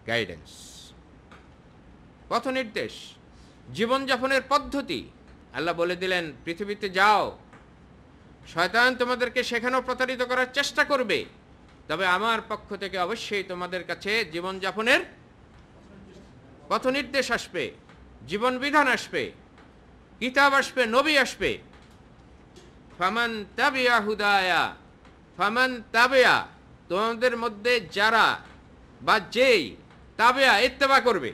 Guidance, পথ নির্দেশ, জীবনযাপনের পদ্ধতি। আল্লাহ বলে দিলেন, পৃথিবীতে যাও, শয়তান তোমাদেরকে সেখানেও প্রতারিত করার চেষ্টা করবে, তবে আমার পক্ষ থেকে অবশ্যই তোমাদের কাছে জীবনযাপনের পথ নির্দেশ আসবে, জীবন বিধান আসবে, কিতাব আসবে, নবী আসবে। ফামান তাবিয়া হুদায়া, ফামান তাবিয়া, তোমাদের মধ্যে যারা বা যেই তাবিয়া ইত্তেবা করবে।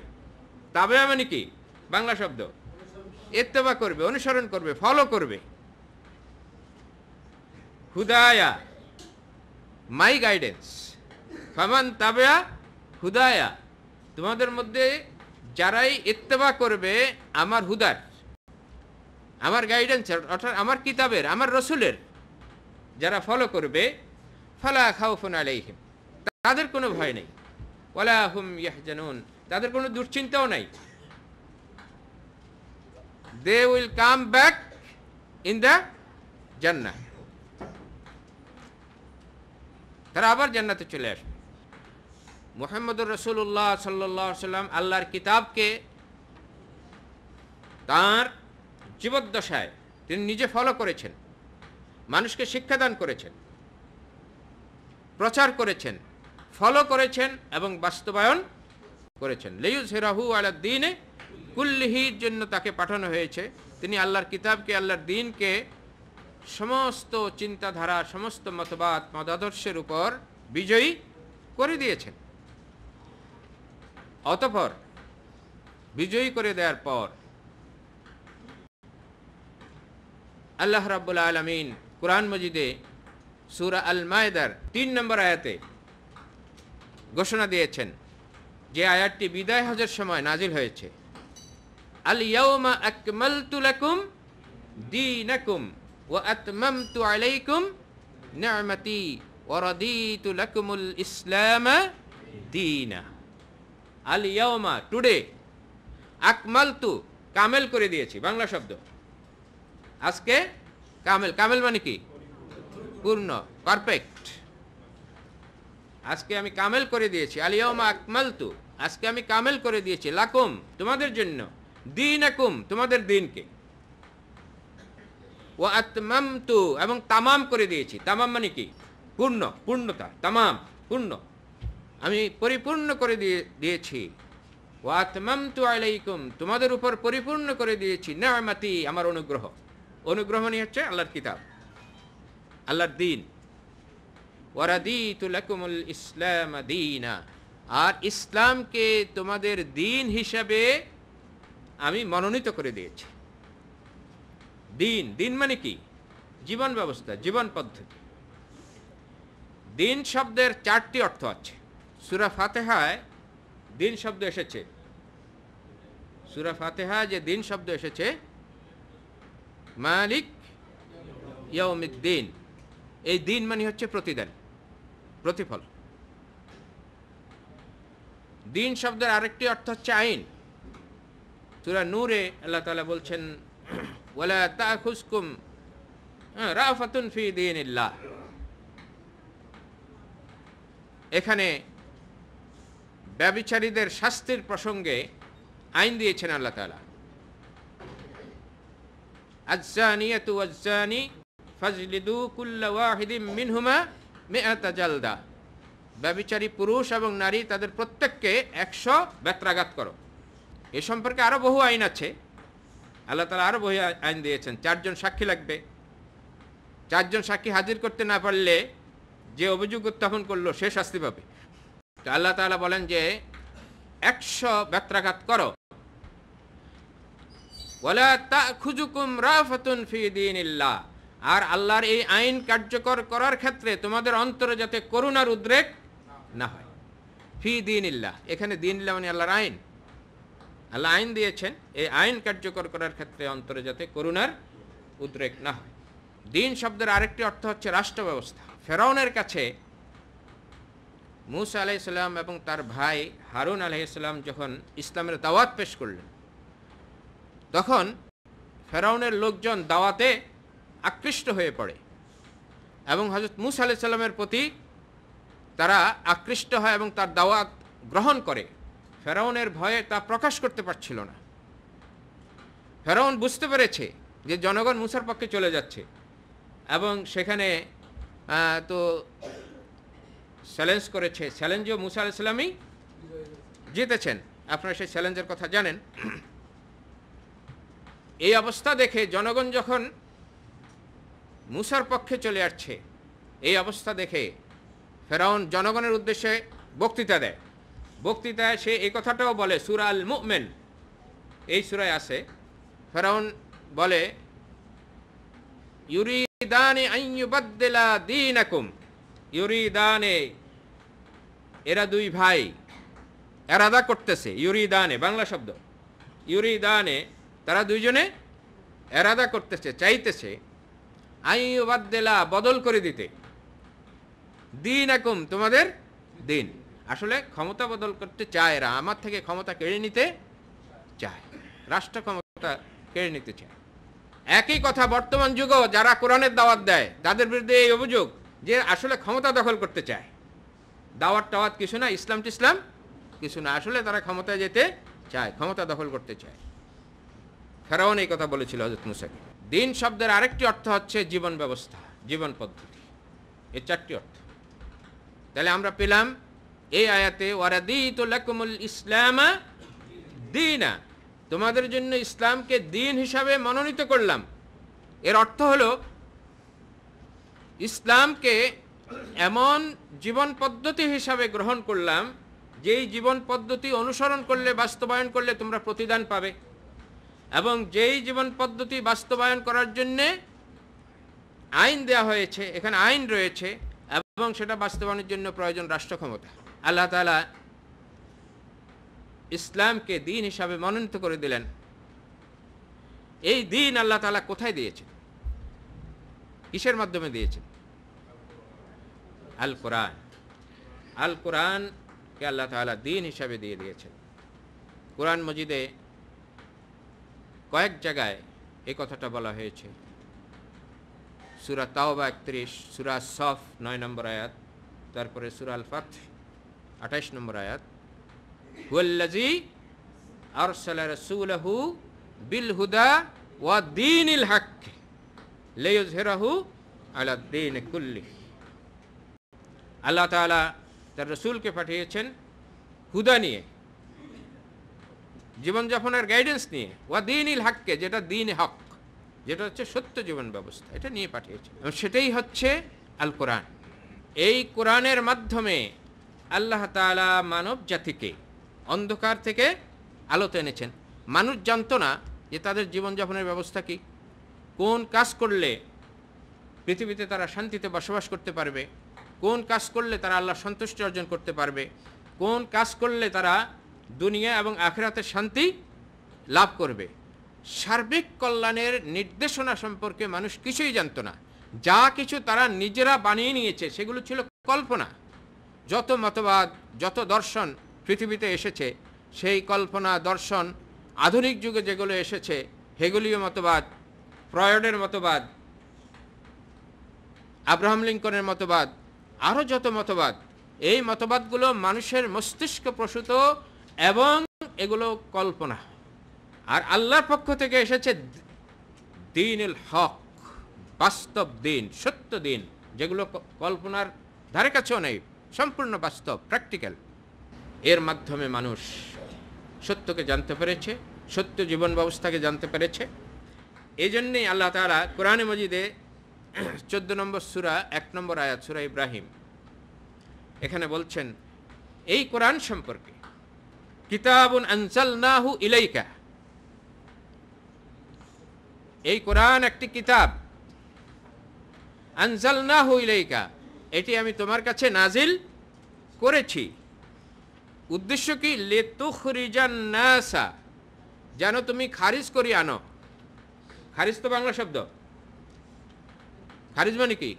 তাবিয়া মানে কি? বাংলা শব্দ। ইত্তেবা করবে, অনুসরণ করবে, ফলো করবে। হুদায়া, মাই গাইডেন্স। ফামান তাবিয়া হুদায়া, তোমাদের মধ্যে যারাই ইত্তেবা করবে আমার হুদার, আমার গাইডেন্সের, অর্থাৎ আমার কিতাবের, আমার রসুলের যারা ফলো করবে, ফালা খাউফুন আলাইহিম, তাদের কোনো ভয় নেই, ওয়ালা হুম ইয়াহজানুন, তাদের কোনো দুশ্চিন্তাও নাই। They will come back in the জান্নাহ, তারা আবার জান্নাতে চলে আসবে। মুহাম্মদুর রাসূলুল্লাহ সাল্লাল্লাহু আলাইহি সাল্লাম আল্লাহর কিতাবকে তাঁর জীবদ্দশায় তিনি নিজে ফলো করেছেন, মানুষকে শিক্ষাদান করেছেন, প্রচার করেছেন, ফলো করেছেন এবং বাস্তবায়ন করেছেন। লিইয়ুযহিরাহু আলাদ দীনে কুল্লিহির জন্য তাকে পাঠানো হয়েছে। তিনি আল্লাহর কিতাবকে, আল্লাহর দ্বীনকে সমস্ত চিন্তাধারা, সমস্ত মতবাদ, মতাদর্শের উপর বিজয়ী করে দিয়েছেন। অতঃপর বিজয়ী করে দেওয়ার পর আল্লাহ রাব্বুল আলামিন কুরআন মজিদে সূরা আল মায়েদার 3 নম্বর আয়াতে ঘোষণা দিয়েছেন, যে আয়াতটি বিদায় হজের সময় নাজিল হয়েছে। আল ইয়াউমা আকমালতু লাকুম দীনাকুম ওয়া আতমামতু আলাইকুম নি'মাতি ওয়া রাদিতু লাকুমুল ইসলাম দীনা। আল ইয়াউমা, টুডে, আকমালতু, কামেল করে দিয়েছি, বাংলা শব্দ। আজকে কামেল, কামেল মানে কি? পূর্ণ, পারফেক্ট। আজকে আমি কামেল করে দিয়েছি। আল ইয়াউমা আকমালতু, আজকে আমি কামেল করে দিয়েছি, লাকুম, তোমাদের জন্য, দীনাকুম, তোমাদের দিনকে, ওয়া আতমামতু, এবং তামাম করে দিয়েছি। তামাম মানে কি? পূর্ণ, পূর্ণতা, তামাম, পূর্ণ, আমি পরিপূর্ণ করে দিয়েছি। ওয়া আতমামতু আলাইকুম, তোমাদের উপর পরিপূর্ণ করে দিয়েছি নি'মাতি, আমার অনুগ্রহ। অনুগ্রহ মানে হচ্ছে আল্লাহর কিতাব, আল্লাহর দ্বীন। ওয়া রাদিতু লাকুমুল ইসলাম দীনা, আর ইসলামকে তোমাদের দ্বীন হিসাবে আমি মনোনীত করে দিয়েছি। দ্বীন, দ্বীন মানে কি? জীবন ব্যবস্থা, জীবন পদ্ধতি। দ্বীন শব্দের 4টি অর্থ আছে। সূরা ফাতিহায় দ্বীন শব্দ এসেছে। সূরা ফাতিহায় যে দ্বীন শব্দ এসেছে, মালিক ইয়াউমিদ্দিন, এই দ্বীন মানে হচ্ছে প্রতিদান, প্রতিফল। দ্বীন শব্দের আরেকটি অর্থ হচ্ছে আইন। সূরা নূরে আল্লাহ তাআলা বলছেন, ওয়ালা তাখুজকুম রাফাতুন ফি দীনিল্লাহ। এখানে ব্যভিচারীদের শাস্তির প্রসঙ্গে আইন দিয়েছেন আল্লাহ তাআলা। আয-যানিয়াতু ওয়াজ-যানি ফাজলিদু কুল্লা ওয়াহিদিম মিনহুমা মিআতা জালদা। ব্যভিচারী পুরুষ এবং নারী, তাদের প্রত্যেককে 100 বেত্রাঘাত করো। এ সম্পর্কে আরো বহু আইন আছে। আল্লাহ তাআলা আরো বহু আইন দিয়েছেন। 4 জন সাক্ষী লাগবে। 4 জন সাক্ষী হাজির করতে না পারলে যে অভিযোগ উত্থাপন করলো সে শাস্তি পাবে। তো আল্লাহ তাআলা বলেন যে 100 বেত্রাঘাত করো। ওয়ালা তাখুজুকুম রাফাতুন ফি দীনিল্লাহ, আর আল্লাহর এই আইন কার্যকর করার ক্ষেত্রে তোমাদের অন্তরে যাতে করুণার উদ্রেক না হয়। ফি দীনিল্লাহ, এখানে দীনিল্লাহ মানে আল্লাহর আইন। আল্লাহ আইন দিয়েছেন, এই আইন কার্যকর করার ক্ষেত্রে অন্তরে যাতে করুণার উদ্রেক না হয়। দ্বীন শব্দের আরেকটি অর্থ হচ্ছে রাষ্ট্র ব্যবস্থা। ফেরাউনের কাছে মূসা আলাইহিস সালাম এবং তার ভাই হারুন আলাইহিস সালাম যখন ইসলামের দাওয়াত পেশ করলেন, তখন ফেরাউনের লোকজন দাওয়াতে আকৃষ্ট হয়ে পড়ে এবং হযরত মূসা আলাইহিস সালামের প্রতি তারা আকৃষ্ট হয় এবং তার দাওয়াত গ্রহণ করে, ফেরাউনের ভয়ে তা প্রকাশ করতে পারছিল না। ফেরাউন বুঝতে পেরেছে যে জনগণ মুসার পক্ষে চলে যাচ্ছে, এবং সেখানে তো চ্যালেঞ্জ করেছে। চ্যালেঞ্জও মুসা আলাইহিস সালামই জিতেছেন, আপনারা সেই চ্যালেঞ্জের কথা জানেন। এই অবস্থা দেখে জনগণ যখন মুসার পক্ষে চলে আসছে, এই অবস্থা দেখে ফেরাউন জনগণের উদ্দেশ্যে বক্তৃতা দেয়। বক্তৃতায় সে এই কথাটাও বলে, সূরা আল মুমিন এই সূরায় আছে, ফেরাউন বলে ইউরিদানে আন ইউবাদদিলা দীনাকুম, ইউরিদানে, এরা দুই ভাই এরাদা করতেছে, ইউরিদানে বাংলা শব্দ, ইউরিদানে তারা দুইজনে এরাদা করতেছে, চাইতেছে, আন ইউবাদদিলা বদল করে দিতে, দীনাকুম তোমাদের দিন। আসলে ক্ষমতা বদল করতে চায় এরা, আমার থেকে ক্ষমতা কেড়ে নিতে চায়, রাষ্ট্র ক্ষমতা কেড়ে নিতে চায়। একই কথা বর্তমান যুগেও যারা কোরআনের দাওয়াত দেয় তাদের বিরুদ্ধে এই অভিযোগ যে আসলে ক্ষমতা দখল করতে চায়। দাওয়াত টাওয়াত কিছু না, ইসলাম টিসলাম কিছু না, আসলে তারা ক্ষমতায় যেতে চায়, ক্ষমতা দখল করতে চায়। ফেরাউন এই কথা বলেছিল হযরত মুসাকে। দিন শব্দের আরেকটি অর্থ হচ্ছে জীবন ব্যবস্থা, জীবন পদ্ধতি, এই চারটি অর্থ। তাহলে আমরা পেলাম এই আয়াতে ওয়ারাদিতু লাকুমুল ইসলামা দীনা, তোমাদের জন্য ইসলামকে দিন হিসাবে মনোনীত করলাম। এর অর্থ হলো ইসলামকে এমন জীবন পদ্ধতি হিসাবে গ্রহণ করলাম যেই জীবন পদ্ধতি অনুসরণ করলে, বাস্তবায়ন করলে তোমরা প্রতিদান পাবে, এবং যেই জীবন পদ্ধতি বাস্তবায়ন করার জন্যে আইন দেয়া হয়েছে, এখানে আইন রয়েছে, এবং সেটা বাস্তবায়নের জন্য প্রয়োজন রাষ্ট্র ক্ষমতা। আল্লাহ তাআলা ইসলামকে দিন হিসাবে মনোনীত করে দিলেন। এই দিন আল্লাহ তাআলা কোথায় দিয়েছেন, কিসের মাধ্যমে দিয়েছেন? আল কোরআন। আল কোরআনকে আল্লাহ তাআলা দিন হিসাবে দিয়ে দিয়েছেন। কোরআন মজিদে কয়েক জায়গায় এই কথাটা বলা হয়েছে। সূরা তাওবা 31, সূরা সফ 9 নম্বর আয়াত, তারপরে সূরা আল ফাতহ 28 নম্বর আয়াত, হুয়াল্লাযী আরসালা রাসূলাহু বিল হুদা ওয়া দীনিল হক লিইয়ুযহিরাহু আলা দ্বীনি কুল্লিহি। আল্লাহ তাআলা তার রাসূলকে পাঠিয়েছেন হুদা নিয়ে, জীবনযাপনের গাইডেন্স নিয়ে, ওয়া দীনিল হককে, যেটা দ্বীনে হক, যেটা হচ্ছে সত্য জীবন ব্যবস্থা, এটা নিয়ে পাঠিয়েছেন, এবং সেটাই হচ্ছে আল কোরআন। এই কোরআনের মাধ্যমে আল্লাহ তাআলা মানব জাতিকে অন্ধকার থেকে আলোতে এনেছেন। মানুষ জানতো না যে তাদের জীবনযাপনের ব্যবস্থা কি, কোন কাজ করলে পৃথিবীতে তারা শান্তিতে বসবাস করতে পারবে, কোন কাজ করলে তারা আল্লাহর সন্তুষ্টি অর্জন করতে পারবে, কোন কাজ করলে তারা দুনিয়া এবং আখিরাতের শান্তি লাভ করবে। সার্বিক কল্যাণের নির্দেশনা সম্পর্কে মানুষ কিছুই জানতো না। যা কিছু তারা নিজেরা বানিয়ে নিয়েছে সেগুলো ছিল কল্পনা। যত মতবাদ, যত দর্শন পৃথিবীতে এসেছে, সেই কল্পনা দর্শন আধুনিক যুগে যেগুলো এসেছে, হেগেলীয় মতবাদ, ফ্রয়েডের মতবাদ, আব্রাহাম লিঙ্কনের মতবাদ, আরও যত মতবাদ, এই মতবাদগুলো মানুষের মস্তিষ্ক প্রসূত এবং এগুলো কল্পনা। আর আল্লাহর পক্ষ থেকে এসেছে দীনুল হক, বাস্তব দিন, সত্য দিন, যেগুলো কল্পনার ধারে কাছেও নেই, সম্পূর্ণ বাস্তব, প্র্যাকটিক্যাল। এর মাধ্যমে মানুষ সত্যকে জানতে পেরেছে, সত্য জীবন ব্যবস্থাকে জানতে পেরেছে। এই জন্যেই আল্লাহ তাআলা কোরআনে মজিদে 14 নম্বর সূরা 1 নম্বর আয়াত, সূরা ইব্রাহিম, এখানে বলছেন এই কোরআন সম্পর্কে, কিতাবুন আনজালনাহু ইলাইকা, এই কোরআন একটি কিতাব, আনজালনাহু ইলাইকা, এটি আমি তোমার কাছে নাজিল করেছি। উদ্দেশ্য কি? লিতুখরিজান নাসা, যেন তুমি খারিজ করি আনো। খারিজ তো বাংলা শব্দ, খারিজ মানে কি?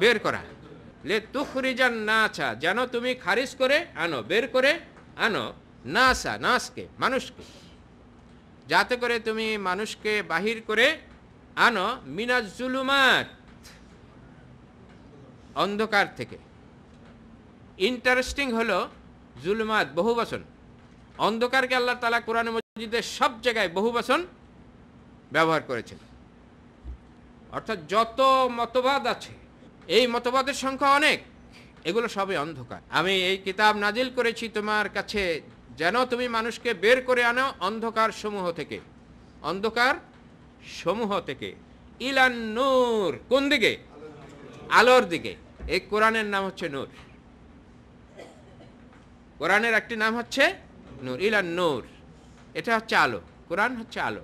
বের করা। লিতুখরিজান নাসা, যেন তুমি খারিজ করে আনো, বের করে আনো, নাসা, নাসকে, মানুষকে, যাতে করে তুমি মানুষকে বাহির করে আনো মিনাজ জুলুমাত, অন্ধকার থেকে। ইন্টারেস্টিং হলো জুলুমাত বহুবচন, অন্ধকারকে আল্লাহ তাআলা কোরআনে মজিদে সব জায়গায় বহুবচন ব্যবহার করেছেন। অর্থাৎ যত মতবাদ আছে, এই মতবাদের সংখ্যা অনেক, এগুলো সবই অন্ধকার। আমি এই কিতাব নাজিল করেছি তোমার কাছে যেন তুমি মানুষকে বের করে আনো অন্ধকার সমূহ থেকে, অন্ধকার সমূহ থেকে ইলান নূর, কোন দিকে? আলোর দিকে। এই কোরআনের নাম হচ্ছে নূর, কোরআনের একটি নাম হচ্ছে নূর, ইলান নূর, এটা হচ্ছে আলো, কোরআন হচ্ছে আলো,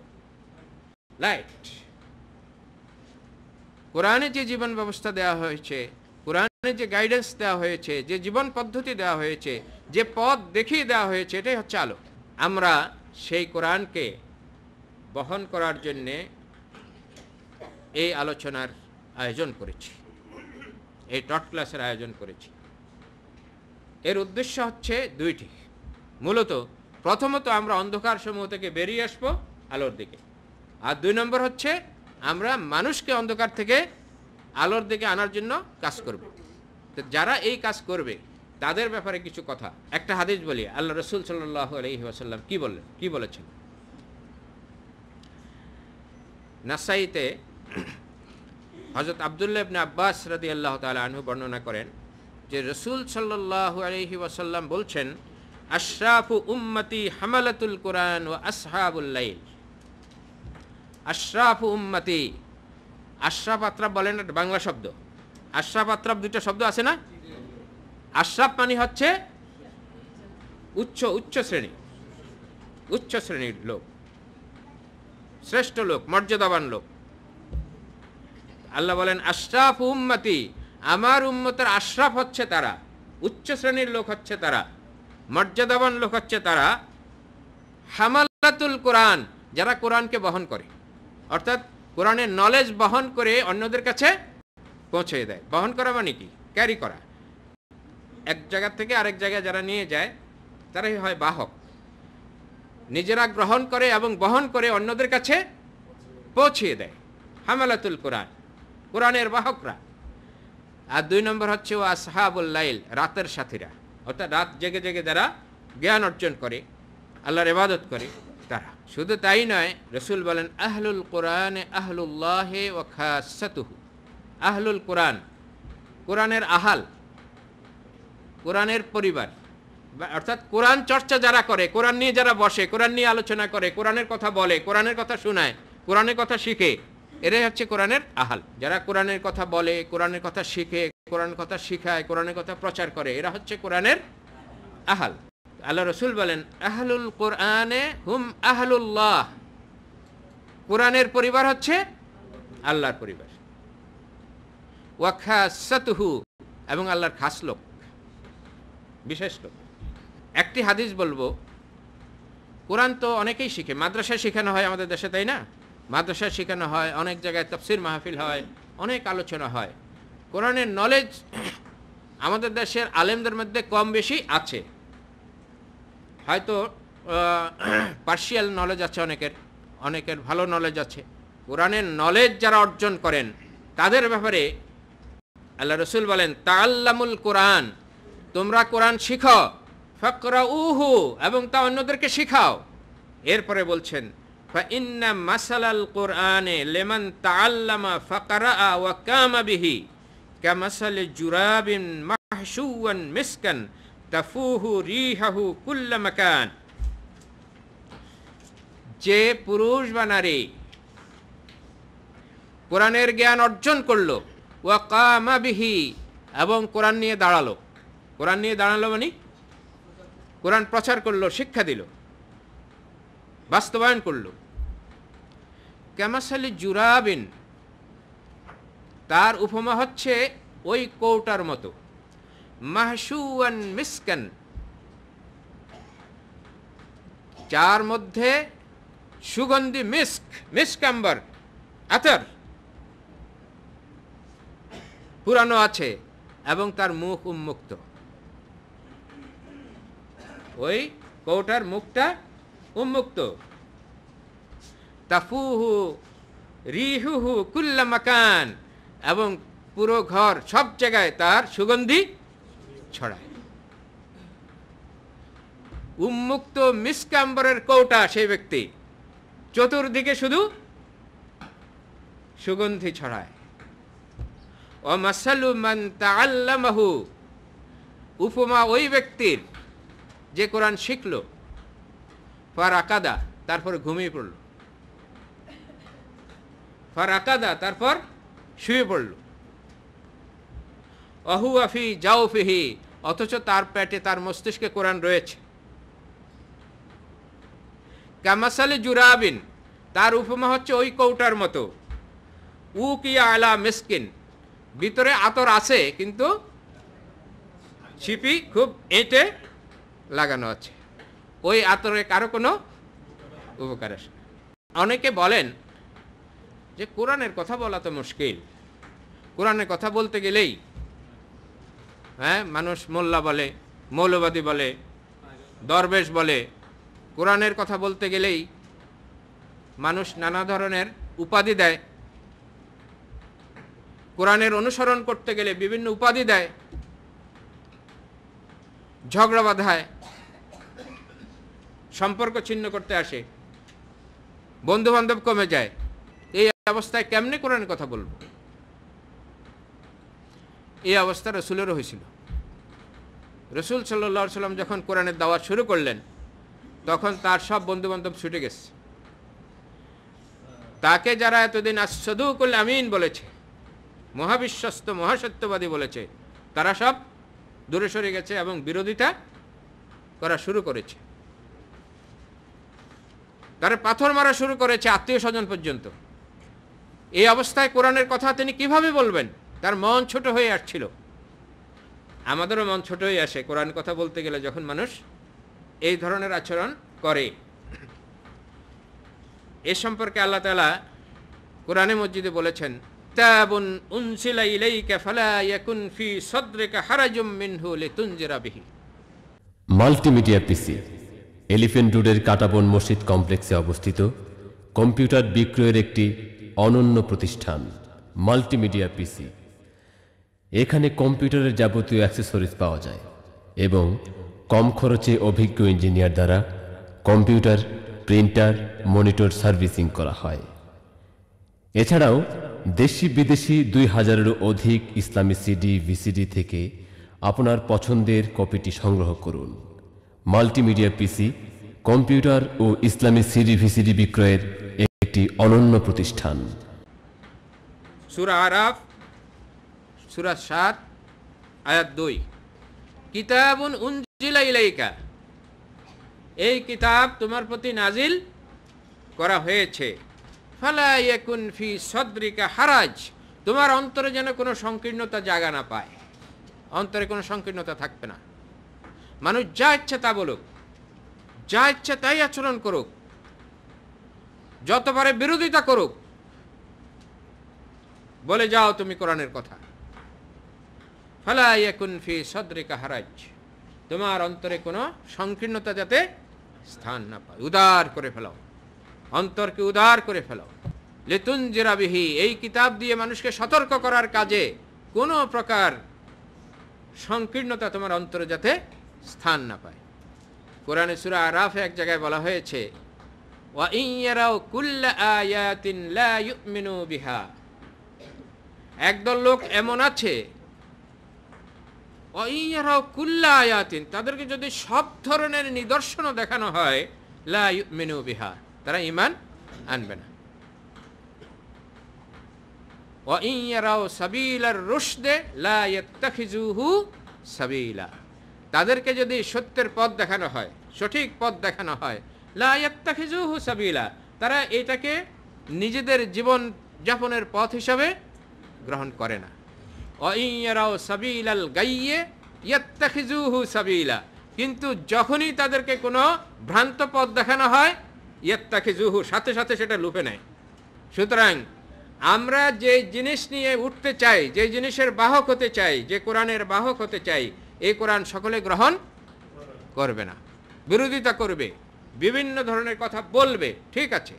লাইট। কোরআনে যে জীবন ব্যবস্থা দেওয়া হয়েছে, কোরআনে যে গাইডেন্স দেওয়া হয়েছে, যে জীবন পদ্ধতি দেওয়া হয়েছে, যে পথ দেখিয়ে দেওয়া হয়েছে, এটাই হচ্ছে আলো। আমরা সেই কোরআনকে বহন করার জন্যে এই আলোচনার আয়োজন করেছি, এই টট ক্লাসের আয়োজন করেছি। এর উদ্দেশ্য হচ্ছে দুইটি। মূলত প্রথমত আমরা অন্ধকার সমূহ থেকে বেরিয়ে আসবো আলোর দিকে, আর 2 নম্বর হচ্ছে আমরা মানুষকে অন্ধকার থেকে আলোর দিকে আনার জন্য কাজ করব। তো যারা এই কাজ করবে তাদের ব্যাপারে কিছু কথা, একটা হাদিস বলি। আল্লাহ রসুল সাল্লাল্লাহু আলাইহি ওয়াসাল্লাম কি বললেন, কি বলেছেন? নাসাইতে হযরত আব্দুল্লাহ ইবনে আব্বাস রাদিয়াল্লাহু তাআলা আনহু বর্ণনা করেন যে রসুল সাল্লাল্লাহু আলাইহি ওয়াসাল্লাম বলছেন, আশরাফু উম্মতি হামালাতুল কোরআন ওয়া আসহাবুল লাইল। আশরাফু উম্মতি, আশরাফ আত্রাফ বলেন একটা বাংলা শব্দ, আশরাফ আত্রাফ দুইটা শব্দ আছে না? আশরাফ মানে হচ্ছে উচ্চ শ্রেণী, উচ্চ শ্রেণীর লোক, শ্রেষ্ঠ লোক, মর্যাদাবান লোক। আল্লাহ বলেন আশরাফ উম্মতি, আমার উম্মতের আশরাফ হচ্ছে তারা, উচ্চ শ্রেণীর লোক হচ্ছে তারা, মর্যাদাবান লোক হচ্ছে তারা, হামালাতুল কোরআন, যারা কোরআনকে বহন করে, অর্থাৎ কোরআনের নলেজ বহন করে অন্যদের কাছে পৌঁছে দেয়। বহন করা মানে কি? ক্যারি করা। এক জায়গা থেকে আরেক জায়গায় যারা নিয়ে যায় তারাই হয় বাহক। নিজেরা গ্রহণ করে এবং বহন করে অন্যদের কাছে পৌঁছিয়ে দেয়, হামালাতুল কোরআন, কোরআনের বাহকরা। আর 2 নম্বর হচ্ছে ও আসহাবুল লাইল, রাতের সাথীরা, অর্থাৎ রাত জেগে জেগে যারা জ্ঞান অর্জন করে, আল্লাহর ইবাদত করে তারা। শুধু তাই নয়, রসুল বলেন আহলুল কোরআন আহলুল্লাহে ওয়া খাসাতুহু। আহলুল কোরআন, কোরআনের আহাল, কোরআনের পরিবার, অর্থাৎ কোরআন চর্চা যারা করে, কোরআন নিয়ে যারা বসে, কোরআন নিয়ে আলোচনা করে, কোরআনের কথা বলে, কোরআনের কথা শোনায়, কোরআনের কথা শিখে, এরাই হচ্ছে কোরআনের আহাল। যারা কোরআনের কথা বলে, কোরআনের কথা শিখে, কোরআনের কথা শিখায়, কোরআনের কথা প্রচার করে, এরা হচ্ছে কোরআনের আহাল। আল্লাহ রসুল বলেন আহলুল কোরআনে হুম আহলুল্লাহ, কোরআনের পরিবার হচ্ছে আল্লাহর পরিবার। ওয়া খাসাতুহু, এবং আল্লাহর খাস লোক, বিশেষ লোক। একটি হাদিস বলবো, কোরআন তো অনেকেই শিখে, মাদ্রাসায় শেখানো হয় আমাদের দেশে, তাই না? মাদ্রাসায় শেখানো হয়, অনেক জায়গায় তাফসীর মাহফিল হয়, অনেক আলোচনা হয়। কোরআনের নলেজ আমাদের দেশের আলেমদের মধ্যে কম বেশি আছে, হয়তো পার্শিয়াল নলেজ আছে অনেকের, অনেকের ভালো নলেজ আছে। কোরআনের নলেজ যারা অর্জন করেন তাদের ব্যাপারে আল্লাহ রসুল বলেন তাআল্লামুল কোরআন, তোমরা কোরআন শিখো, ফাকরাউহু, এবং তা অন্যদেরকে শিখাও। এরপরে বলছেন ফাইন্না মাসালাল কোরআনে লিমান তাআল্লামা ফাকরা ওয়া কামা বিহি কামাসালি জুরাবিন মাহশুওয়ান মিসকান তাফুহু রিহাহু কুল্লা মাকান। যে পুরুষ বা নারী কোরআনের জ্ঞান অর্জন করলো, ওয়া কামা বিহি, এবং কোরআন নিয়ে দাঁড়ালো, কোরআন নিয়ে দাঁড়ালো মানে কোরআন প্রচার করলো, শিক্ষা দিল, বাস্তবায়ন করলো। কামাসালি জুরাবিন, তার উপমা হচ্ছে ওই কৌটার মতো, মাহশুওয়ান মিসকান, যার মধ্যে সুগন্ধি মিস্ক, মিস্কাম্বার, আতর পুরানো আছে, এবং তার মুখ উন্মুক্ত। ওই কৌটার মুখটা উন্মুক্ত। তাফুহু রিহুহু কুল্লা মাকান, এবং পুরো ঘর, সব জায়গায় তার সুগন্ধি ছড়ায়। উন্মুক্ত মিসকাম্বরের কৌটা সেই ব্যক্তি, চতুর্দিকে শুধু সুগন্ধি ছড়ায়। ও মাসালু মান তাআল্লামাহু, উপমা ওই ব্যক্তির যে কোরআন শিখল, ফারাকাদা, তারপর ঘুমিয়ে পড়ল, ফারাকাদা, তারপর শুয়ে পড়ল, অহুয়া ফি জাওফিহি, অথচ তার পেটে, তার মস্তিষ্কে কোরআন রয়েছে। কামাসালি জুরাবিন, তার উপমা হচ্ছে ওই কৌটার মতো, উকিয়া আলা মিসকিন, ভিতরে আতর আছে কিন্তু ছিপি খুব এঁটে লাগানো আছে, ওই আতরে কারো কোনো উপকার আসে। অনেকে বলেন যে কোরআনের কথা বলা তো মুশকিল, কোরআনের কথা বলতে গেলেই মানুষ মোল্লা বলে, মৌলবাদী বলে, দরবেশ বলে। কোরআনের কথা বলতে গেলেই মানুষ নানা ধরনের উপাধি দেয়, কোরআনের অনুসরণ করতে গেলে বিভিন্ন উপাধি দেয়, ঝগড়া বাঁধায়, সম্পর্ক ছিন্ন করতে আসে, বন্ধু বান্ধব কমে যায়। এই অবস্থায় কেমনে কোরআনের কথা বলবো? এই অবস্থা রসুলেরও হয়েছিল। রসুল সাল্লাল্লাহু আলাইহি সাল্লাম যখন কোরআনের দাওয়াত শুরু করলেন, তখন তার সব বন্ধু বান্ধব ছুটে গেছে। তাকে যারা এতদিন আস-সাদুকুল আমিন বলেছে, মহাবিশ্বস্ত মহাসত্যবাদী বলেছে, তারা সব দূরে সরে গেছে এবং বিরোধিতা করা শুরু করেছে। তারা পাথর মারা শুরু করেছে, আত্মীয় স্বজন পর্যন্ত। এই অবস্থায় কোরআনের কথা তিনি কিভাবে বলবেন? তার মন ছোট হয়ে আসছিল। আমাদেরও মন ছোট হয়ে আসে কোরআন কথা বলতে গেলে, যখন মানুষ এই ধরনের আচরণ করে। এ সম্পর্কে আল্লাহ তাআলা কোরআনে মজিদে বলেছেন, কিতাবুন উনজিলা ইলাইকা ফালা ইয়াকুন ফি সাদরিকা হারাজুম মিনহু লিতুনজিরা বিহি। মাল্টিমিডিয়া পিসি এলিফ্যান্ট রোডের কাটাবন মসজিদ কমপ্লেক্সে অবস্থিত কম্পিউটার বিক্রয়ের একটি অনন্য প্রতিষ্ঠান মাল্টিমিডিয়া পিসি। এখানে কম্পিউটারের যাবতীয় অ্যাক্সেসরিজ পাওয়া যায় এবং কম খরচে অভিজ্ঞ ইঞ্জিনিয়ার দ্বারা কম্পিউটার, প্রিন্টার, মনিটর সার্ভিসিং করা হয়। এছাড়াও দেশি বিদেশি 2000-এরও অধিক ইসলামী সিডি, ভিসিডি থেকে আপনার পছন্দের কপিটি সংগ্রহ করুন। মাল্টিমিডিয়া পিসি কম্পিউটার ও ইসলামী সিডি, ভিসিডি বিক্রয়ের একটি অনন্য প্রতিষ্ঠান। সূরা আরাফ সূরা 7 আয়াত 2, কিতাবুন উনজিলা ইলাইকা, এই কিতাব তোমার প্রতি নাজিল করা হয়েছে, ফালা ইয়াকুন ফি সাদরিকা হারাজ, তোমার অন্তরে যেন কোনো সংকীর্ণতা জায়গা না পায়, অন্তরে কোনো সংকীর্ণতা থাকবে না। মানুষ যা ইচ্ছা তা বলুক, যা ইচ্ছা তাই আচরণ করুক, যতবারে বিরোধিতা করুক, বলে যাও তুমি কোরআনের কথা। ফালা ইয়াকুন ফি সাদরিকা হারাজ, তোমার অন্তরে কোনো সংকীর্ণতা যাতে স্থান না পায়, উদার করে ফেলাও, অন্তরকে উদার করে ফেলাও। লিতুনজিরা বিহি, এই কিতাব দিয়ে মানুষকে সতর্ক করার কাজে কোনো প্রকার সংকীর্ণতা তোমার অন্তরে যাতে স্থান না পায়। কোরআনে সূরা আরাফে এক জায়গায় বলা হয়েছে, ওয়া ইন ইয়ারাউ কুল্লা আয়াতিন লা ইউমিনু বিহা, একদল লোক এমন আছে, ওয়া ইন ইয়ারাউ কুল্লা আয়াতিন, তাদেরকে যদি সব ধরনের নিদর্শনও দেখানো হয়, লা ইউমিনু বিহা, তারা ঈমান আনবে না। ওয়া ইন ইয়ারাউ সাবিলার রুশদে লা ইয়াত্তাখিজুহু সাবিলা, তাদেরকে যদি সত্যের পথ দেখানো হয়, সঠিক পথ দেখানো হয়, লা ইয়াত্তাখিজুহু সাবিলা, তারা এটাকে নিজেদের জীবন যাপনের পথ হিসাবে গ্রহণ করে না। ওয়া ইন ইয়ারাউ সাবিলাল গাইয়ে ইয়াত্তাখিজুহু সাবিলা, কিন্তু যখনই তাদেরকে কোনো ভ্রান্ত পথ দেখানো হয়, ইয়াত্তাখিজুহু, সাথে সাথে সেটা লুপে নেয়। সুতরাং আমরা যে জিনিস নিয়ে উঠতে চাই, যে জিনিসের বাহক হতে চাই, যে কোরআনের বাহক হতে চাই, এই কোরআন সকলে গ্রহণ করবে না, বিরোধিতা করবে, বিভিন্ন ধরনের কথা বলবে। ঠিক আছে,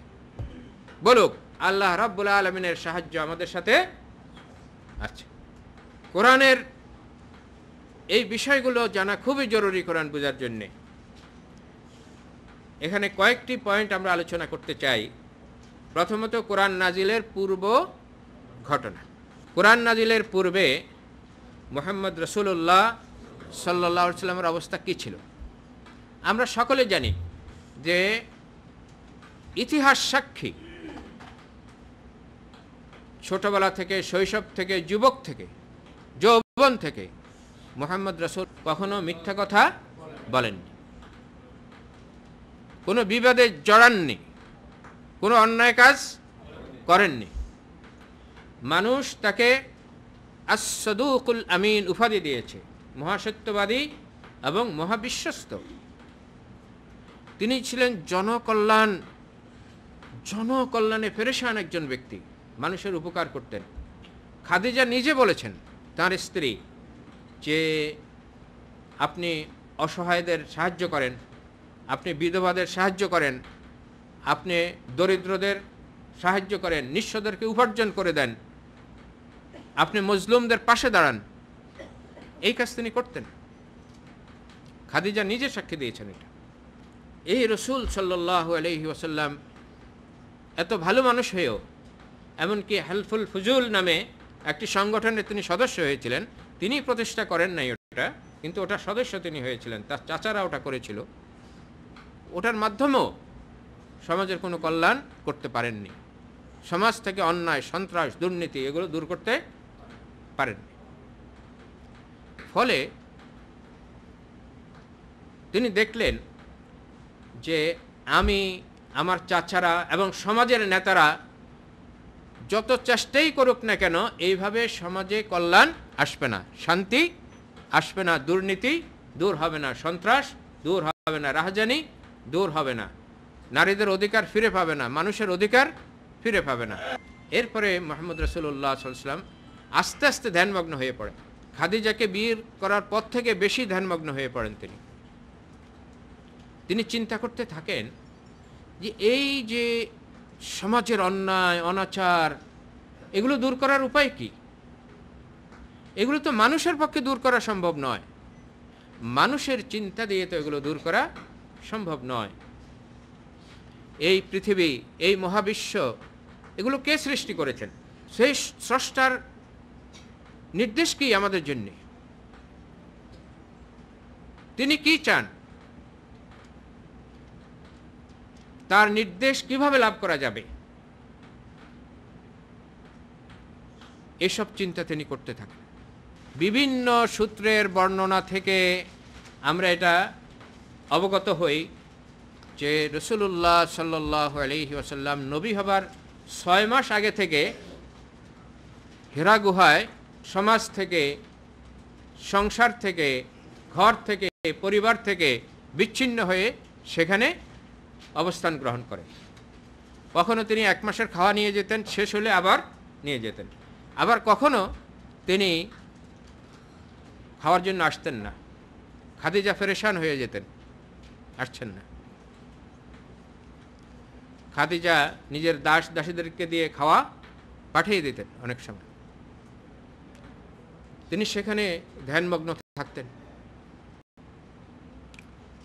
বলুক, আল্লাহ রাব্বুল আলামিনের সাহায্য আমাদের সাথে আছে। কোরআনের এই বিষয়গুলো জানা খুবই জরুরি কোরআন বোঝার জন্যে। এখানে কয়েকটি পয়েন্ট আমরা আলোচনা করতে চাই। প্রথমত কোরআন নাজিলের পূর্ব ঘটনা। কোরআন নাজিলের পূর্বে মুহাম্মদ রাসূলুল্লাহ সাল্লাল্লাহু আলাইহি ওয়াসাল্লামের অবস্থা কী ছিল? আমরা সকলে জানি যে ইতিহাস সাক্ষী, ছোটবেলা থেকে, শৈশব থেকে, যুবক থেকে, যৌবন থেকে মুহাম্মদ রাসূল কখনো মিথ্যা কথা বলেননি, কোনো বিবাদে জড়াননি, কোনো অন্যায় কাজ করেননি। মানুষ তাকে আস-সাদুকুল আমিন উপাধি দিয়েছে, মহাসত্যবাদী এবং মহাবিশ্বস্ত। তিনি ছিলেন জনকল্যাণে পেরেশান একজন ব্যক্তি, মানুষের উপকার করতেন। খাদিজা নিজে বলেছেন তাঁর স্ত্রী যে আপনি অসহায়দের সাহায্য করেন, আপনি বিধবাদের সাহায্য করেন, আপনি দরিদ্রদের সাহায্য করেন, নিঃস্বদেরকে উপার্জন করে দেন, আপনি মজলুমদের পাশে দাঁড়ান। এই কাজ তিনি করতেন। খাদিজা নিজে সাক্ষী দিয়েছেন এটা। এই রাসূল সাল্লাল্লাহু আলাইহি ওয়াসাল্লাম এত ভালো মানুষ হয়েও, এমনকি হেল্পফুল ফুজুল নামে একটি সংগঠনের তিনি সদস্য হয়েছিলেন। তিনি প্রতিষ্ঠা করেন নাই ওটা, কিন্তু ওটার সদস্য তিনি হয়েছিলেন, তার চাচারা ওটা করেছিল। ওটার মাধ্যমেও সমাজের কোনো কল্যাণ করতে পারেননি, সমাজ থেকে অন্যায়, সন্ত্রাস, দুর্নীতি এগুলো দূর করতে পারেননি। ফলে তিনি দেখলেন যে আমার চাচারা এবং সমাজের নেতারা যত চেষ্টাই করুক না কেন, এইভাবে সমাজে কল্যাণ আসবে না, শান্তি আসবে না, দুর্নীতি দূর হবে না, সন্ত্রাস দূর হবে না, রাহাজানি দূর হবে না, নারীদের অধিকার ফিরে পাবে না, মানুষের অধিকার ফিরে পাবে না। এরপরে মুহাম্মদ রাসূলুল্লাহ সাল্লাল্লাহু আলাইহি ওয়াসাল্লাম আস্তে আস্তে ধ্যানমগ্ন হয়ে পড়েন। খাদিজাকে বিয়ে করার পর থেকে বেশি ধ্যানমগ্ন হয়ে পড়েন তিনি চিন্তা করতে থাকেন যে এই যে সমাজের অন্যায়, অনাচার, এগুলো দূর করার উপায় কি? এগুলো তো মানুষের পক্ষে দূর করা সম্ভব নয়, মানুষের চিন্তা দিয়ে তো এগুলো দূর করা সম্ভব নয়। এই পৃথিবী, এই মহাবিশ্ব, এগুলো কে সৃষ্টি করেছেন? সেই স্রষ্টার নির্দেশ কি আমাদের জন্য? তিনি কি চান? তার নির্দেশ কিভাবে লাভ করা যাবে? এসব চিন্তা তিনি করতে থাকেন। বিভিন্ন সূত্রের বর্ণনা থেকে আমরা এটা অবগত হই যে রাসূলুল্লাহ সাল্লাল্লাহু আলাইহি ওয়াসাল্লাম নবী হবার 6 মাস আগে থেকে হিরা গুহায় সমাজ থেকে, সংসার থেকে, ঘর থেকে, পরিবার থেকে বিচ্ছিন্ন হয়ে সেখানে অবস্থান গ্রহণ করে। কখনো তিনি 1 মাসের খাওয়া নিয়ে যেতেন, শেষ হলে আবার নিয়ে যেতেন। আবার কখনো তিনি খাওয়ার জন্য আসতেন না, খাদিজা পেরেশান হয়ে যেতেন, আসছেন না। খাদিজা নিজের দাসীদেরকে দিয়ে খাওয়া পাঠিয়ে দিতেন অনেক সময়। তিনি সেখানে ধ্যানমগ্ন থাকতেন,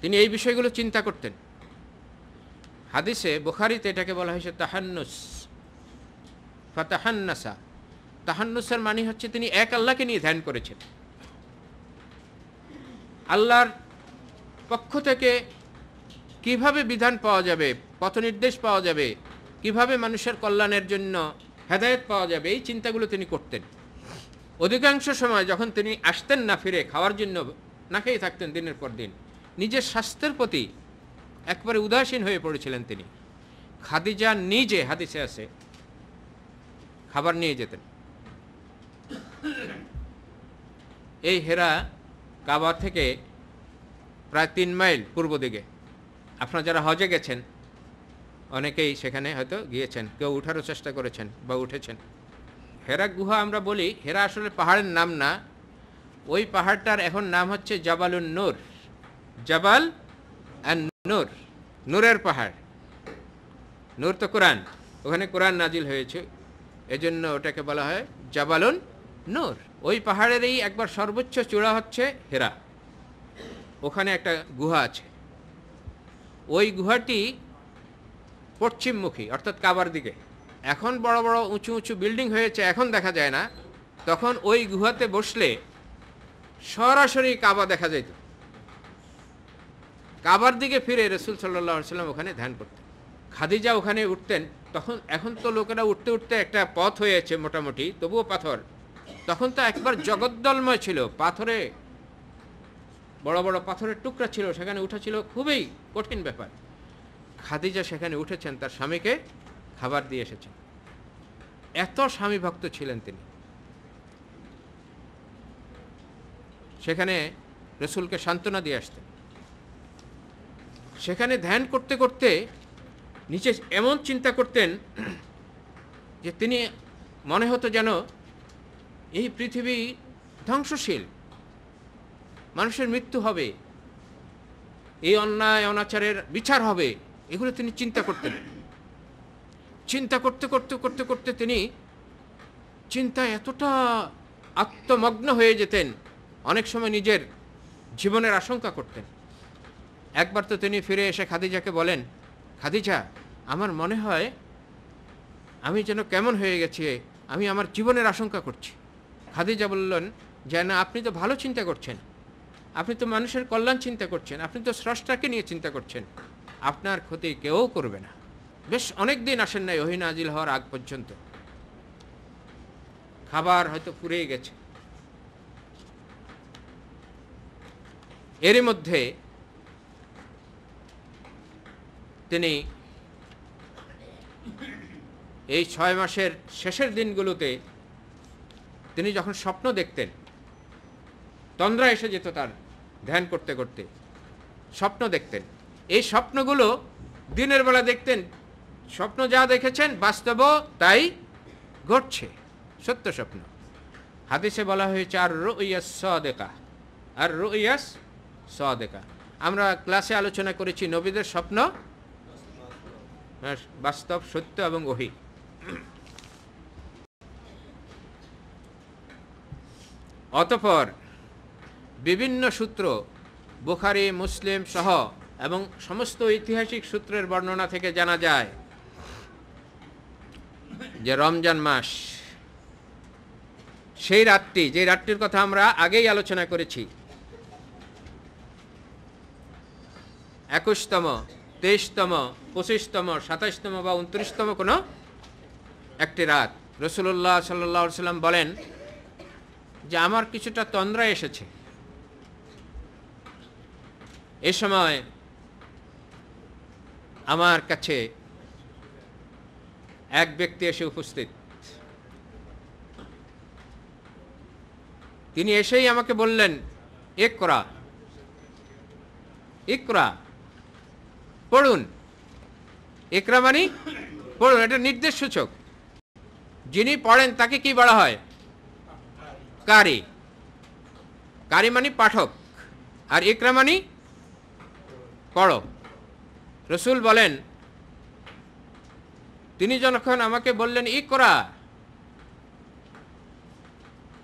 তিনি এই বিষয়গুলো চিন্তা করতেন। হাদিসে বুখারীতে এটাকে বলা হয়েছে তাহান্নুস, ফাতাহান্নাসা। তাহান্নুসের মানে হচ্ছে তিনি এক আল্লাহকে নিয়ে ধ্যান করেছেন। আল্লাহর পক্ষ থেকে কিভাবে বিধান পাওয়া যাবে, পথ নির্দেশ পাওয়া যাবে, কিভাবে মানুষের কল্যাণের জন্য হেদায়েত পাওয়া যাবে, এই চিন্তাগুলো তিনি করতেন। অধিকাংশ সময় যখন তিনি আসতেন না ফিরে, খাওয়ার জন্য না খেয়ে থাকতেন দিনের পর দিন, নিজের স্বাস্থ্যের প্রতি একবারে উদাসীন হয়ে পড়েছিলেন তিনি। খাদিজা নিজে, হাদিসে আছে, খাবার নিয়ে যেতেন। এই হেরা কাবা থেকে প্রায় 3 মাইল পূর্ব দিকে। আপনারা যারা হজে গেছেন অনেকেই সেখানে হয়তো গিয়েছেন, কেউ উঠারও চেষ্টা করেছেন বা উঠেছেন। হেরা গুহা আমরা বলি, হেরা আসলে পাহাড়ের নাম না, ওই পাহাড়টার এখন নাম হচ্ছে জাবালুন নূর, জাবাল আর নূর, নূরের পাহাড়। নূর তো কোরআন, ওখানে কোরআন নাজিল হয়েছে, এজন্য ওটাকে বলা হয় জাবালুন নূর। ওই পাহাড়েরই একবার সর্বোচ্চ চূড়া হচ্ছে হেরা, ওখানে একটা গুহা আছে। ওই গুহাটি পশ্চিমমুখী, অর্থাৎ কাবার দিকে। এখন বড় বড় উঁচু উঁচু বিল্ডিং হয়েছে, এখন দেখা যায় না। তখন ওই গুহাতে বসলে সরাসরি কাবা দেখা যেত। কাবার দিকে ফিরে রাসূল সাল্লাল্লাহু আলাইহি ওয়াসাল্লাম ওখানে ধ্যান করতেন। খাদিজা ওখানে উঠতেন। তখন এখন তো লোকেরা উঠতে উঠতে একটা পথ হয়েছে মোটামুটি, তবুও পাথর। তখন তো একবার জগদ্দলময় ছিল, পাথরে বড় বড় পাথরের টুকরা ছিল, সেখানে উঠা ছিল খুবই কঠিন ব্যাপার। খাদিজা সেখানে উঠেছেন, তার স্বামীকে খাবার দিয়ে এসেছেন। এত স্বামী ভক্ত ছিলেন তিনি। সেখানে রসুলকে সান্ত্বনা দিয়ে আসতেন। সেখানে ধ্যান করতে করতে নিচে এমন চিন্তা করতেন যে তিনি মনে হতো যেন এই পৃথিবী ধ্বংসশীল, মানুষের মৃত্যু হবে, এই অন্যায় অনাচারের বিচার হবে, এগুলো তিনি চিন্তা করতেন। চিন্তা করতে করতে করতে করতে তিনি চিন্তায় এতটা আত্মমগ্ন হয়ে যেতেন, অনেক সময় নিজের জীবনের আশঙ্কা করতেন। একবার তো তিনি ফিরে এসে খাদিজাকে বলেন, খাদিজা, আমার মনে হয় আমি যেন কেমন হয়ে গেছি, আমি আমার জীবনের আশঙ্কা করছি। খাদিজা বললেন যে না, আপনি তো ভালো চিন্তা করছেন, আপনি তো মানুষের কল্যাণ চিন্তা করছেন, আপনি তো স্রষ্টাকে নিয়ে চিন্তা করছেন, আপনার ক্ষতি কেউ করবে না। বেশ অনেক দিন আসেন নাই ওহী নাজিল হওয়ার আগ পর্যন্ত। খাবার হয়তো ফুরিয়ে গেছে। এরই মধ্যে তিনি এই 6 মাসের শেষের দিনগুলোতে তিনি যখন স্বপ্ন দেখতেন, তন্দ্রা এসে যেত তার ধ্যান করতে করতে, স্বপ্ন দেখতেন। এই স্বপ্নগুলো দিনের বেলা দেখতেন, স্বপ্ন যা দেখেছেন বাস্তব তাই ঘটছে, সত্য স্বপ্ন। হাদিসে বলা হয়েছে আর রুইয়াস সাদেকা, আর রুইয়াস সাদেকা। আমরা ক্লাসে আলোচনা করেছি নবীদের স্বপ্ন বাস্তব, সত্য এবং ওহী। অতঃপর বিভিন্ন সূত্র, বুখারী, মুসলিম সহ এবং সমস্ত ঐতিহাসিক সূত্রের বর্ণনা থেকে জানা যায় যে রমজান মাস, সেই রাতটি, যে রাতটির কথা আমরা আগেই আলোচনা করেছি, 21তম, 23তম, 25তম, 27তম বা 29তম কোনো একটি রাত, রাসূলুল্লাহ সাল্লাল্লাহু আলাইহি ওয়াসাল্লাম বলেন যে আমার কিছুটা তন্দ্রা এসেছে। এ সময় আমার কাছে এক ব্যক্তি এসে উপস্থিত। তিনি এসেই আমাকে বললেন, ইকরা, ইকরা, পড়ুন। ইকরা মানে পড়ুন, এটা নির্দেশ সূচক। যিনি পড়েন তাকে কি বলা হয়? কারি। কারি মানে পাঠক, আর ইকরা মানে পড়ো। রসুল বলেন, তিনি যখন আমাকে বললেন ইকরা,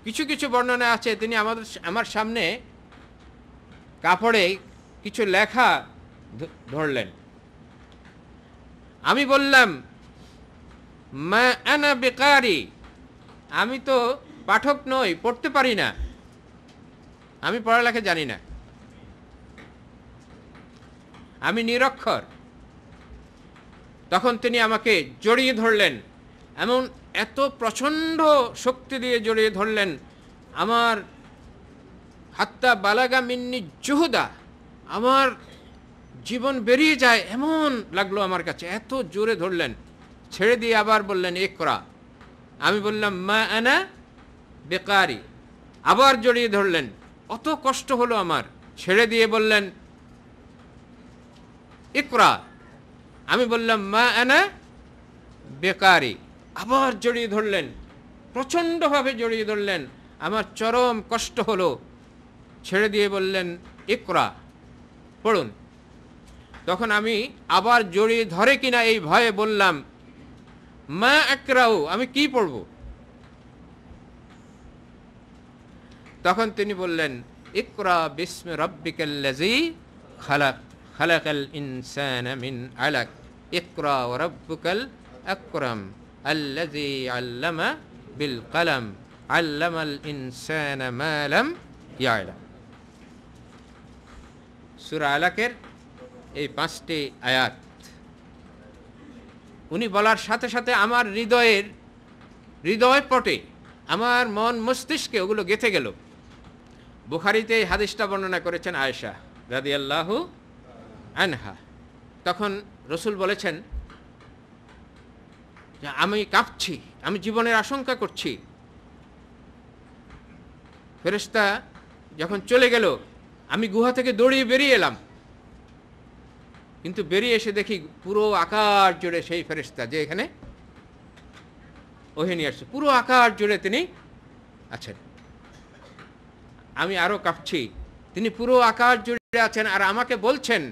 কিছু কিছু বর্ণনা আছে তিনি আমার সামনে কাপড়ে কিছু লেখা ধরলেন। আমি বললাম, মা আনা বিকারি, আমি তো পাঠক নই, পড়তে পারি না, আমি পড়ালেখা জানি না, আমি নিরক্ষর। তখন তিনি আমাকে জড়িয়ে ধরলেন, এমন এত প্রচণ্ড শক্তি দিয়ে জড়িয়ে ধরলেন, আমার হাত্তা বালাগা মিন্নি জুহুদা, আমার জীবন বেরিয়ে যায় এমন লাগলো আমার কাছে, এত জোরে ধরলেন। ছেড়ে দিয়ে আবার বললেন ইকরা। আমি বললাম মা আনা বেকারি, আবার জড়িয়ে ধরলেন, অত কষ্ট হলো আমার। ছেড়ে দিয়ে বললেন ইকরা। আমি বললাম মা আনা বেকারি, আবার জড়িয়ে ধরলেন, প্রচণ্ডভাবে জড়িয়ে ধরলেন, আমার চরম কষ্ট হলো। ছেড়ে দিয়ে বললেন ইকরা, পড়ুন। তখন আমি আবার জড়িয়ে ধরে কিনা এই ভয়ে বললাম মা আকরাউ, আমি কি পড়ব? তখন তিনি বললেন ইকরা বিস্মি রাব্বিকাল্লাযী খালাক, খালাকাল ইনসানা মিন আলাক ইকরা ওয়া রাব্বুকাল আকরাম আল্লাযী আল্লামা বিল কলম আল্লামাল ইনসানা মা লাম ইয়ালাম। সূরা আলাকের এই 5টি আয়াত উনি বলার সাথে সাথে আমার হৃদয় পটে, আমার মন মস্তিষ্কে ওগুলো গেঁথে গেল। বুখারীতে এই হাদিসটা বর্ণনা করেছেন আয়েশা রাদিয়াল্লাহু আনহা। তখন রাসূল বলেছেন যে আমি কাঁপছি, আমি জীবনের আশঙ্কা করছি। ফেরেশতা যখন চলে গেল আমি গুহা থেকে দৌড়িয়ে বেরিয়ে এলাম, কিন্তু বেরিয়ে এসে দেখি পুরো আকাশ জুড়ে সেই ফেরেশতা যে এখানে ওহে নিয়ে আসছে, পুরো আকাশ জুড়ে তিনি আছেন। আমি আরো কাঁপছি, তিনি পুরো আকাশ জুড়ে আছেন আর আমাকে বলছেন,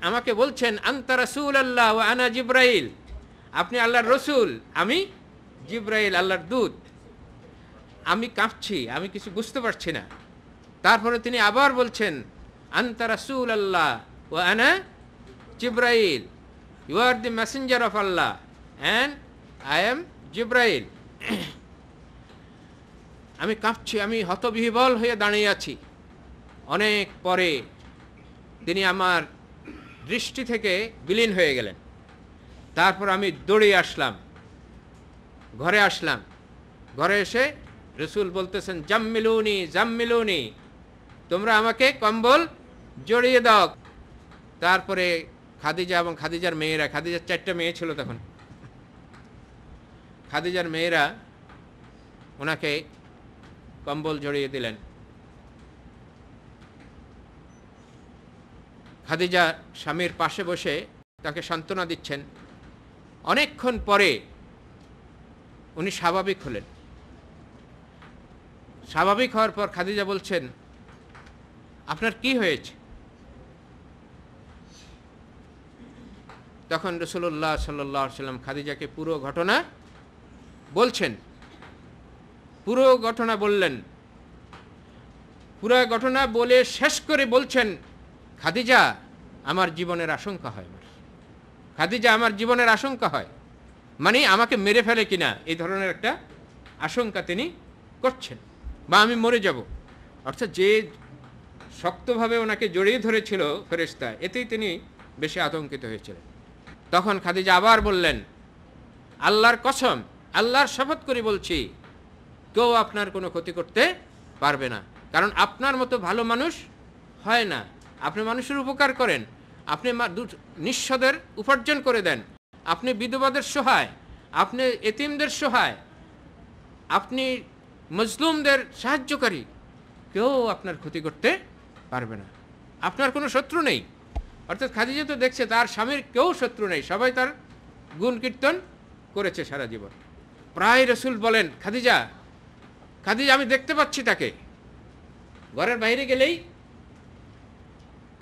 আমাকে বলছেন আনতা রাসূলুল্লাহ ওয়া আনা জিবরাইল, আপনি আল্লাহর রসুল, আমি জিবরাইল আল্লাহর দূত। আমি কাঁপছি, আমি কিছু বুঝতে পারছি না। তারপরে তিনি আবার বলছেন আনতা রাসূলুল্লাহ ওয়া আনা জিবরাইল, you are the messenger of Allah and I am Jibrail. আমি কাঁপছি, আমি হতবিহ্বল হয়ে দাঁড়িয়ে আছি। অনেক পরে তিনি আমার দৃষ্টি থেকে বিলীন হয়ে গেলেন। তারপর আমি দৌড়ে আসলাম, ঘরে আসলাম। ঘরে এসে রাসূল বলতেছেন জাম্মিলুনি জাম্মিলুনি, তোমরা আমাকে কম্বল জড়িয়ে দাও। তারপরে খাদিজা এবং খাদিজার মেয়েরা, খাদিজার 4টা মেয়ে ছিল তখন, খাদিজার মেয়েরা ওনাকে কম্বল জড়িয়ে দিলেন। খাদিজা স্বামীর পাশে বসে তাকে সান্ত্বনা দিচ্ছেন। অনেকক্ষণ পরে উনি স্বাভাবিক হলেন। স্বাভাবিক হওয়ার পর খাদিজা বলছেন আপনার কি হয়েছে? তখন রাসূলুল্লাহ সাল্লাল্লাহু আলাইহি ওয়াসাল্লাম খাদিজাকে পুরো ঘটনা বলছেন, পুরো ঘটনা বললেন। পুরো ঘটনা বলে শেষ করে বলছেন খাদিজা আমার জীবনের আশঙ্কা হয়, খাদিজা আমার জীবনের আশঙ্কা হয়, মানে আমাকে মেরে ফেলে কিনা এই ধরনের একটা আশঙ্কা তিনি করছেন, বা আমি মরে যাব। অর্থাৎ যে শক্তভাবে ওনাকে জড়িয়ে ধরেছিল ফেরেশতা, এতেই তিনি বেশি আতঙ্কিত হয়েছিলেন। তখন খাদিজা আবার বললেন আল্লাহর কসম, আল্লাহর শপথ করে বলছি কেউ আপনার কোনো ক্ষতি করতে পারবে না, কারণ আপনার মতো ভালো মানুষ হয় না। আপনি মানুষের উপকার করেন, আপনি নিঃস্বদের উপার্জন করে দেন, আপনি বিধবাদের সহায়, আপনি এতিমদের সহায়, আপনি মজলুমদের সাহায্যকারী, কেউ আপনার ক্ষতি করতে পারবে না, আপনার কোনো শত্রু নেই। অর্থাৎ খাদিজা তো দেখছে তার স্বামীর কেউ শত্রু নেই, সবাই তার গুণ কীর্তন করেছে সারা জীবন। প্রায় রাসূল বলেন খাদিজা, খাদিজা আমি দেখতে পাচ্ছি তাকে। ঘরের বাইরে গেলেই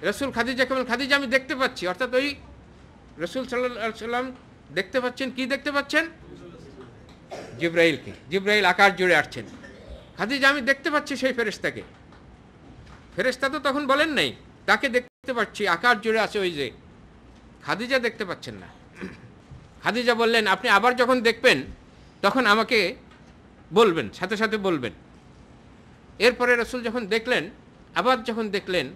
রাসূল খাদিজাকে বলেন খাদিজা আমি দেখতে পাচ্ছি। অর্থাৎ ওই রাসূল সাল্লাল্লাহু আলাইহি সাল্লাম দেখতে পাচ্ছেন, কি দেখতে পাচ্ছেন? জিবরাইলকে। জিবরাইল আকাশ জুড়ে আসছেন। খাদিজা আমি দেখতে পাচ্ছি সেই ফেরেশতাকে। ফেরেশতা তো তখন বলেন নাই, তাকে দেখতে পাচ্ছি, আকাশ জুড়ে আছে ওই যে। খাদিজা দেখতে পাচ্ছেন না। খাদিজা বললেন আপনি আবার যখন দেখবেন তখন আমাকে বলবেন, সাথে সাথে বলবেন। এরপরে রাসূল যখন দেখলেন, আবার যখন দেখলেন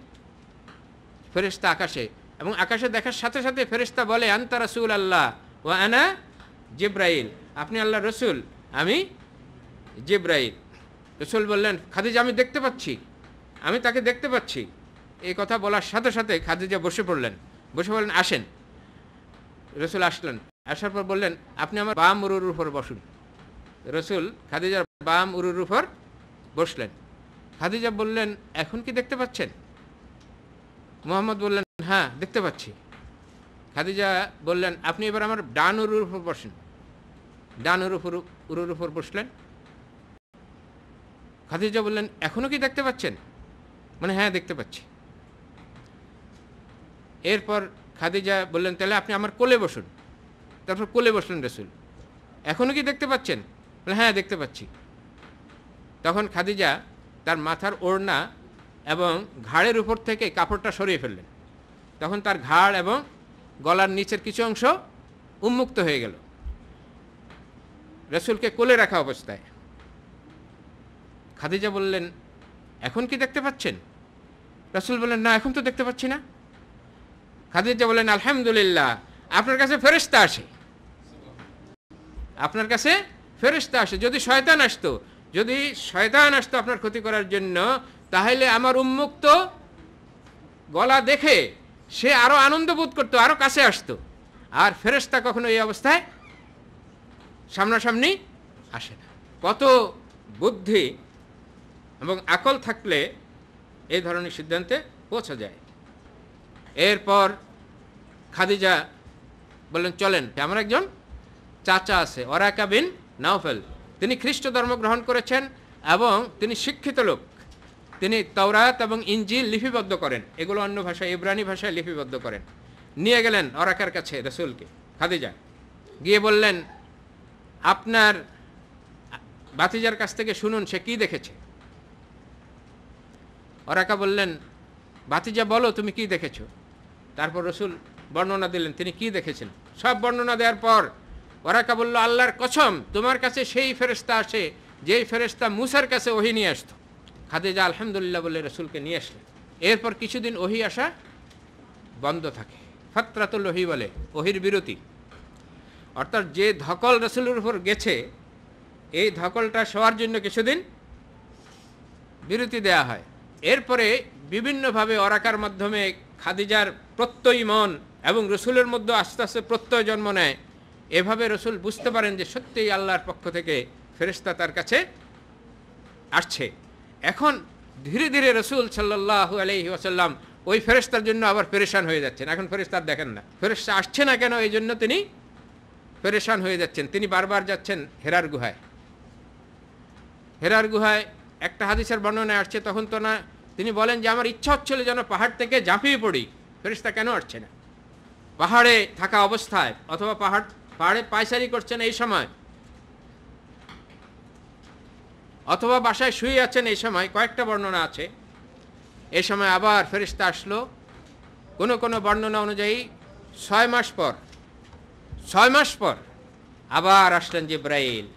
ফেরেশতা আকাশে, এবং আকাশে দেখার সাথে সাথে ফেরেশতা বলে আনতা রাসূলুল্লাহ ওয়া আনা জিবরাইল, আপনি আল্লাহর রসুল, আমি জিবরাইল। রাসূল বললেন খাদিজা আমি দেখতে পাচ্ছি, আমি তাকে দেখতে পাচ্ছি। এই কথা বলার সাথে সাথে খাদিজা বসে পড়লেন, বসে বললেন আসেন। রাসূল আসলেন, আসার পর বললেন আপনি আমার বাম উরুর উপর বসুন। রাসূল খাদিজার বাম উরুর উপর বসলেন। খাদিজা বললেন এখন কি দেখতে পাচ্ছেন? মুহাম্মদ বললেন হ্যাঁ দেখতে পাচ্ছি। খাদিজা বললেন আপনি এবার আমার ডান উরুর উপর বসেন। ডান উরুর উপর বসলেন। খাদিজা বললেন এখনো কি দেখতে পাচ্ছেন? মানে হ্যাঁ দেখতে পাচ্ছি। এরপর খাদিজা বললেন তাহলে আপনি আমার কোলে বসুন। তারপর কোলে বসলেন রাসূল। এখনো কি দেখতে পাচ্ছেন? বলে হ্যাঁ দেখতে পাচ্ছি। তখন খাদিজা তার মাথার ওড়না এবং ঘাড়ের উপর থেকে কাপড়টা সরিয়ে ফেললেন। তখন তার ঘাড় এবং গলার নিচের কিছু অংশ উন্মুক্ত হয়ে গেল রসুলকে কোলে রাখা অবস্থায়। খাদিজা বললেন, এখন কি দেখতে পাচ্ছেন? রসুল বললেন, না, এখন তো দেখতে পাচ্ছি না। খাদিজা বললেন, আলহামদুলিল্লাহ, আপনার কাছে ফেরেশতা আসে, আপনার কাছে ফেরেশতা আসে। যদি শয়তান আসতো আপনার ক্ষতি করার জন্য, তাহলে আমার উন্মুক্ত গলা দেখে সে আরো আনন্দ বোধ করতো, আরো কাছে আসতো। আর ফেরেশতা কখনো এই অবস্থায় সামনাসামনি আসে না। কত বুদ্ধি এবং আকল থাকলে এই ধরনের সিদ্ধান্তে পৌঁছা যায়। এরপর খাদিজা বললেন, চলেন, আমার একজন চাচা আছে, ওরাকা বিন নাওফেল, তিনি খ্রিস্ট ধর্ম গ্রহণ করেছেন এবং তিনি শিক্ষিত লোক। তিনি তাওরাত এবং ইনজিল লিপিবদ্ধ করেন, এগুলো অন্য ভাষায়, ইব্রানি ভাষায় লিপিবদ্ধ করেন। নিয়ে গেলেন ওরাকার কাছে রসুলকে। খাদিজা গিয়ে বললেন, আপনার ভাতিজার কাছ থেকে শুনুন সে কি দেখেছে। ওরাকা বললেন, ভাতিজা বলো তুমি কি দেখেছো। তারপর রসুল বর্ণনা দিলেন তিনি কি দেখেছেন। সব বর্ণনা দেওয়ার পর ওরাকা বলল, আল্লাহর কসম, তোমার কাছে সেই ফেরেশতা আসে যেই ফেরেশতা মুসার কাছে ওহী নিয়ে আসতো। খাদিজা আলহামদুলিল্লাহ বলে রসুলকে নিয়ে আসলেন। এরপর কিছুদিন ওহী আসা বন্ধ থাকে, ফাতরাতুল ওহী বলে, ওহীর বিরতি। অর্থাৎ যে ধকল রসুলের উপর গেছে, এই ধকলটা সবার জন্য কিছুদিন বিরতি দেয়া হয়। এরপরে বিভিন্নভাবে ওরাকার মাধ্যমে খাদিজার প্রত্যয়ী মন এবং রসুলের মধ্যে আস্তে আস্তে প্রত্যয় জন্ম নেয়। এভাবে রসুল বুঝতে পারেন যে সত্যিই আল্লাহর পক্ষ থেকে ফেরেশতা তার কাছে আসছে। এখন ধীরে ধীরে রসুল সাল্লাল্লাহু আলাইহি ওয়াসাল্লাম ওই ফেরেশতার জন্য আবার পেরেশান হয়ে যাচ্ছেন। এখন ফেরেশতা দেখেন না, ফেরেশতা আসছে না কেন, এই জন্য তিনি পেরেশান হয়ে যাচ্ছেন। তিনি বারবার যাচ্ছেন হেরার গুহায়। হেরার গুহায় একটা হাদিসের বর্ণনায় আসছে, তখন তো না, তিনি বলেন যে আমার ইচ্ছা হচ্ছিল যেন পাহাড় থেকে ঝাঁপিয়ে পড়ি, ফেরেশতা কেন আসছে না। পাহাড়ে থাকা অবস্থায় অথবা পাহাড়ে পায়চারি করছেন এই সময়, অথবা বাসায় শুয়ে আছেন এই সময়, কয়েকটা বর্ণনা আছে। এই সময় আবার ফেরেশতা আসলো। কোনো কোনো বর্ণনা অনুযায়ী 6 মাস পর আবার আসলেন জিব্রাইল।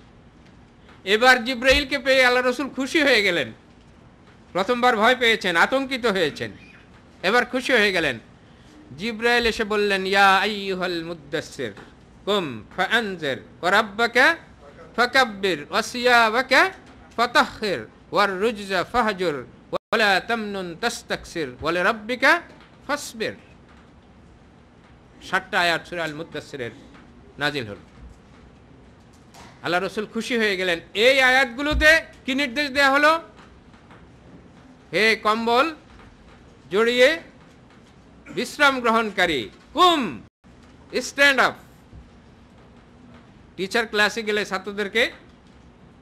এবার জিব্রাইলকে পেয়ে আল্লাহ রসুল খুশি হয়ে গেলেন। প্রথমবার ভয় পেয়েছেন, আতঙ্কিত হয়েছেন, এবার খুশি হয়ে গেলেন। জিব্রাইল এসে বললেন, ইয়া আইয়ুহাল মুদ্দাসসির কুম ফাআনজির ওয়া রাব্বাকা ফাকাব্বির ওয়া সিয়াবাকা ফাতাহহির ওয়ার রুজজা ফাহজুর ওয়া লা তামনুন তাস্তাকসির ওয়া লিরাব্বিকা ফাসবির। 7টা আয়াত সূরা আল মুদ্দাসসিরের নাজিল হল। আল্লাহ রসুল খুশি হয়ে গেলেন। এই আয়াতগুলোতে কি নির্দেশ দেয়া হলো? হে কম্বল জড়িয়ে বিশ্রাম গ্রহণকারী, কুম, স্ট্যান্ড আপ। টিচার ক্লাসে গেলে ছাত্রদেরকে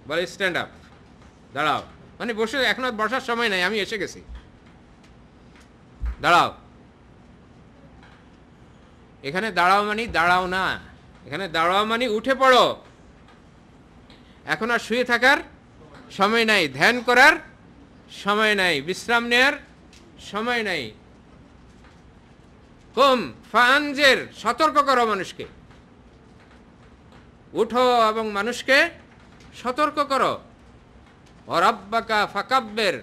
বলে স্ট্যান্ড আপ, দাঁড়াও, মানে বসে, এখন আর বসার সময় নাই, আমি এসে গেছি, দাঁড়াও। এখানে দাঁড়াও মানে দাঁড়াও না, এখানে দাঁড়াও মানে উঠে পড়ো। এখন আর শুয়ে থাকার সময় নাই, ধ্যান করার সময় নাই, বিশ্রাম নেয়ার সময় নাই। কুম ফাআনজির, সতর্ক করো মানুষকে, উঠো এবং মানুষকে সতর্ক করো। ওয়া রাব্বাকা ফাকাব্বির,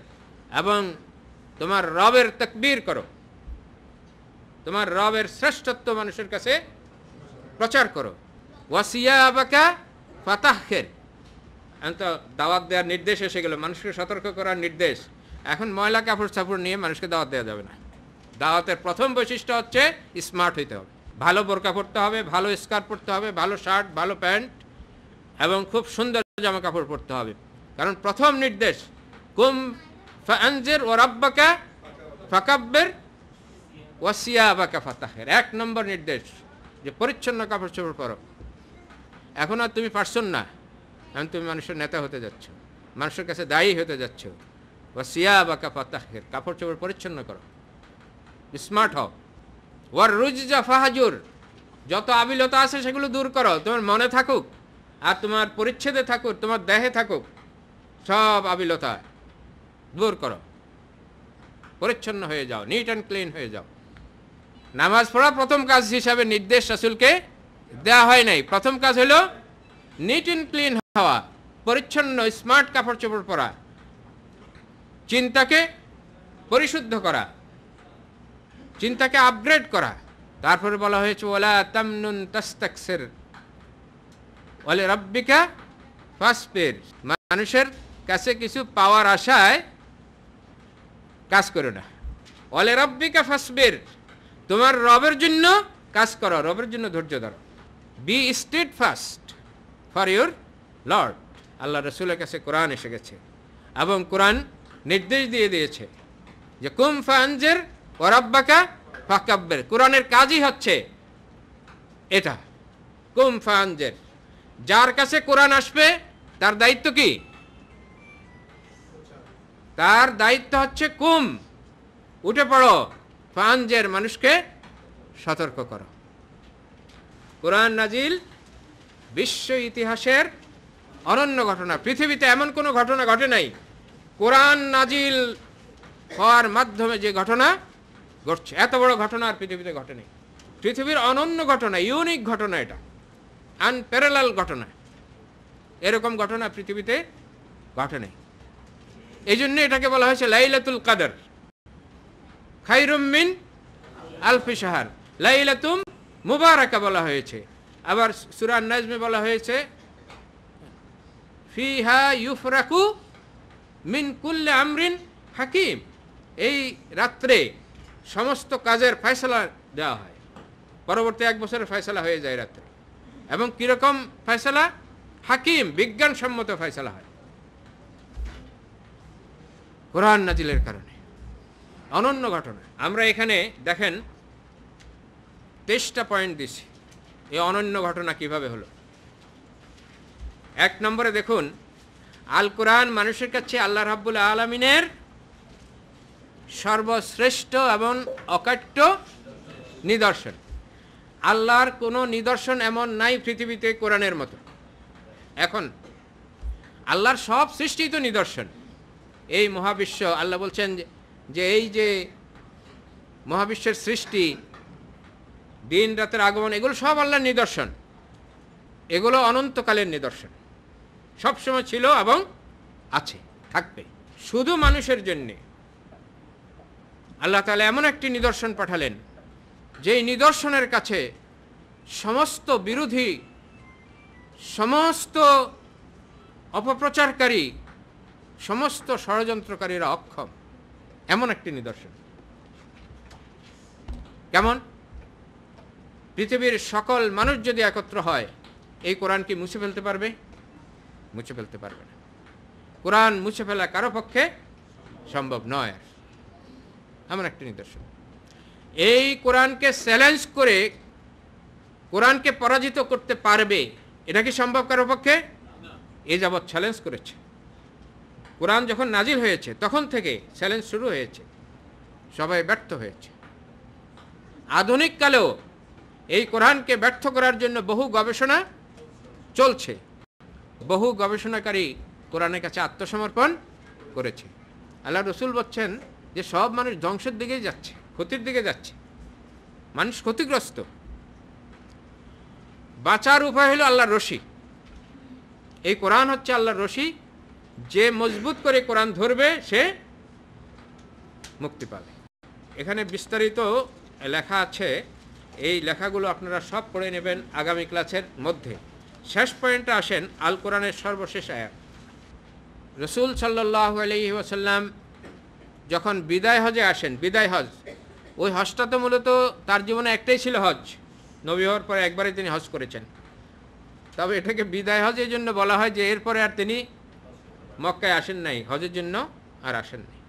এবং তোমার রবের তাকবীর করো, তোমার রবের শ্রেষ্ঠত্ব মানুষের কাছে প্রচার করো। ওয়া সিয়াবাকা ফাতাহহির, তো দাওয়াত দেওয়ার নির্দেশ এসে গেল, মানুষকে সতর্ক করার নির্দেশ। এখন ময়লা কাপড় চাপড় নিয়ে মানুষকে দাওয়াত দেওয়া যাবে না। দাওয়াতের প্রথম বৈশিষ্ট্য হচ্ছে স্মার্ট হইতে হবে, ভালো বোরকা পরতে হবে, ভালো স্কার্ট পরতে হবে, ভালো শার্ট, ভালো প্যান্ট এবং খুব সুন্দর জামা কাপড় পরতে হবে। কারণ প্রথম নির্দেশ কুম ফাআনজির ওয়া রাব্বাকা ফাকাব্বির ওয়া সিয়াবাকা ফাতাহহির, 1 নম্বর নির্দেশ যে পরিচ্ছন্ন কাপড় চোপড় পরো। এখন আর তুমি পারছন না, এখন তুমি মানুষের নেতা হতে যাচ্ছ, মানুষের কাছে দায়ী হতে যাচ্ছ। ওয়া সিয়াবাকা ফাতাহহির, কাপড় চোপড় পরিচ্ছন্ন করো, স্মার্ট হও। ওয়ার রুজজা ফাহজুর, যত আবিলতা আছে সেগুলো দূর করো, তোমার মনে থাকুক আর তোমার পরিচ্ছেদে থাকুক, তোমার দেহে থাকুক, সব আবিলতা দূর করো। পরিচ্ছন্ন হয়ে যাও, নিট অ্যান্ড ক্লিন হয়ে যাও। নামাজ পড়া প্রথম কাজ হিসাবে নির্দেশ রাসূলকে দেওয়া হয় নাই। প্রথম কাজ হলো নিট অ্যান্ড ক্লিন হওয়া, পরিচ্ছন্ন স্মার্ট কাপড় চোপড় পরা, চিন্তাকে পরিশুদ্ধ করা, চিন্তাকে আপগ্রেড করা। তারপরে বলা হয়েছে ওয়ালা তামনুন তাস্তাকসির ওয়ালি রাব্বিকা ফাসবির, মানুষের কাছে কিছু পাওয়ার আশায় কাজ করো না। ওয়ালি রাব্বিকা ফাসবির, তোমার রবের জন্য কাজ করো, রবের জন্য ধৈর্য ধরো। Be steadfast for your Lord. আল্লাহ রসুলের কাছে কোরআন এসে গেছে এবং কোরআন নির্দেশ দিয়ে দিয়েছে যে কুম ফানজির ওয়া রাব্বাকা ফাকাব্বির। কোরআনের কাজই হচ্ছে এটা, কুম ফানজির। যার কাছে কোরআন আসবে তার দায়িত্ব কি? তার দায়িত্ব হচ্ছে কুম, উঠে পড়ো, ফানজির, মানুষকে সতর্ক করো। কোরআন নাজিল বিশ্ব ইতিহাসের অনন্য ঘটনা। পৃথিবীতে এমন কোনো ঘটনা ঘটে নাই কোরআন নাজিল হওয়ার মাধ্যমে যে ঘটনা ঘটছে, এত বড় ঘটনা আর পৃথিবীতে ঘটে নাই। পৃথিবীর অনন্য ঘটনা, ইউনিক ঘটনা, এটা আনপ্যারালাল ঘটনা। এরকম ঘটনা পৃথিবীতে ঘটে নাই। এই জন্য এটাকে বলা হয়েছে লাইলাতুল কদর, খায়রুম মিন আলফি শাহর, লাইলাতুম মুবারাকা বলা হয়েছে। আবার সূরা নাজমে বলা হয়েছে ফিহা ইউফরাকু মিন কুল্লি আমরিন হাকিম। এই রাত্রে সমস্ত কাজের ফয়সালা দেওয়া হয়, পরবর্তী 1 বছরের ফয়সালা হয়ে যায় রাত্রে। এবং কিরকম ফয়সালা? হাকিম, বিজ্ঞানসম্মত ফয়সালা হয় কোরআন নাজিলের কারণে। অনন্য ঘটনা। আমরা এখানে দেখেন 23টা পয়েন্ট দিছি এই অনন্য ঘটনা কিভাবে হলো। 1 নম্বরে দেখুন, আল কোরআন মানুষের কাছে আল্লাহ রাব্বুল আলামিনের সর্বশ্রেষ্ঠ এবং অকাট্য নিদর্শন। আল্লাহর কোনো নিদর্শন এমন নাই পৃথিবীতে কোরআনের মতো। এখন আল্লাহর সব সৃষ্টি তো নিদর্শন। এই মহাবিশ্ব, আল্লাহ বলছেন যে এই যে মহাবিশ্বের সৃষ্টি, দিন রাতের আগমন, এগুলো সব আল্লাহর নিদর্শন। এগুলো অনন্তকালের নিদর্শন, সবসময় ছিল এবং আছে, থাকবে। শুধু মানুষের জন্যে আল্লাহ তাআলা এমন একটি নিদর্শন পাঠালেন যেই নিদর্শনের কাছে সমস্ত বিরোধী, সমস্ত অপপ্রচারকারী, সমস্ত ষড়যন্ত্রকারীরা অক্ষম। এমন একটি নিদর্শন। কেমন? পৃথিবীর সকল মানুষ যদি একত্র হয়, এই কোরআন কি মুছে ফেলতে পারবে? মুছে ফেলতে পারবে না। কোরআন মুছে ফেলা কারো পক্ষে সম্ভব নয়। এমন একটি নিদর্শন। এই কোরআনকে চ্যালেঞ্জ করে কোরআনকে পরাজিত করতে পারবে, এটা কি সম্ভব কারো পক্ষে? এই যাবৎ চ্যালেঞ্জ করেছে। কোরআন যখন নাজিল হয়েছে তখন থেকে চ্যালেঞ্জ শুরু হয়েছে, সবাই ব্যর্থ হয়েছে। আধুনিক কালেও এই কোরআনকে ব্যর্থ করার জন্য বহু গবেষণা চলছে। বহু গবেষণাকারী কোরআনের কাছে আত্মসমর্পণ করেছে। আল্লাহ রসুল বলছেন যে সব মানুষ ধ্বংসের দিকেই যাচ্ছে, ক্ষতির দিকে যাচ্ছে, মানুষ ক্ষতিগ্রস্ত। বাঁচার উপায় হলো আল্লাহর রশি। এই কোরআন হচ্ছে আল্লাহর রশি। যে মজবুত করে কোরআন ধরবে সে মুক্তি পাবে। এখানে বিস্তারিত লেখা আছে, এই লেখাগুলো আপনারা সব পড়ে নেবেন আগামী ক্লাসের মধ্যে। শেষ পয়েন্টে আসেন, আল কোরআনের সর্বশেষ আয়াত। রসুল সাল্লাল্লাহু আলাইহি ওয়াসাল্লাম যখন বিদায় হজে আসেন, বিদায় হজ, ওই হজটা তো মূলত তার জীবনে একটাই ছিল হজ। নবী হওয়ার পরে একবারই তিনি হজ করেছেন। তবে এটাকে বিদায় হজ এই জন্য বলা হয় যে এরপরে আর তিনি মক্কায় আসেন নাই, হজের জন্য আর আসেন নাই।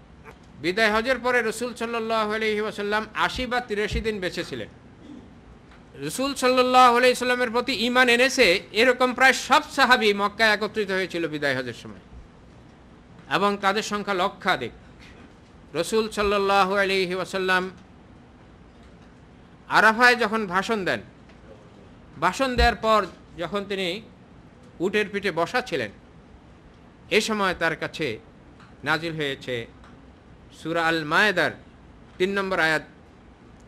বিদায় হজের পরে রসুল সাল্লাল্লাহু আলাইহি ওয়াসাল্লাম 80 বা 83 দিন বেঁচে ছিলেন। রসুল সাল্লাল্লাহু আলাইহি ওয়াসাল্লামের প্রতি ঈমান এনেছে এরকম প্রায় সব সাহাবী মক্কায় একত্রিত হয়েছিল বিদায় হজের সময়, এবং তাদের সংখ্যা লক্ষাধিক। রসুল সাল্লাল্লাহু আলাইহি ওয়াসাল্লাম আরাফায় যখন ভাষণ দেন, ভাষণ দেওয়ার পর যখন তিনি উটের পিঠে বসা ছিলেন, এ সময় তার কাছে নাজিল হয়েছে সূরা আল মায়েদার 3 নম্বর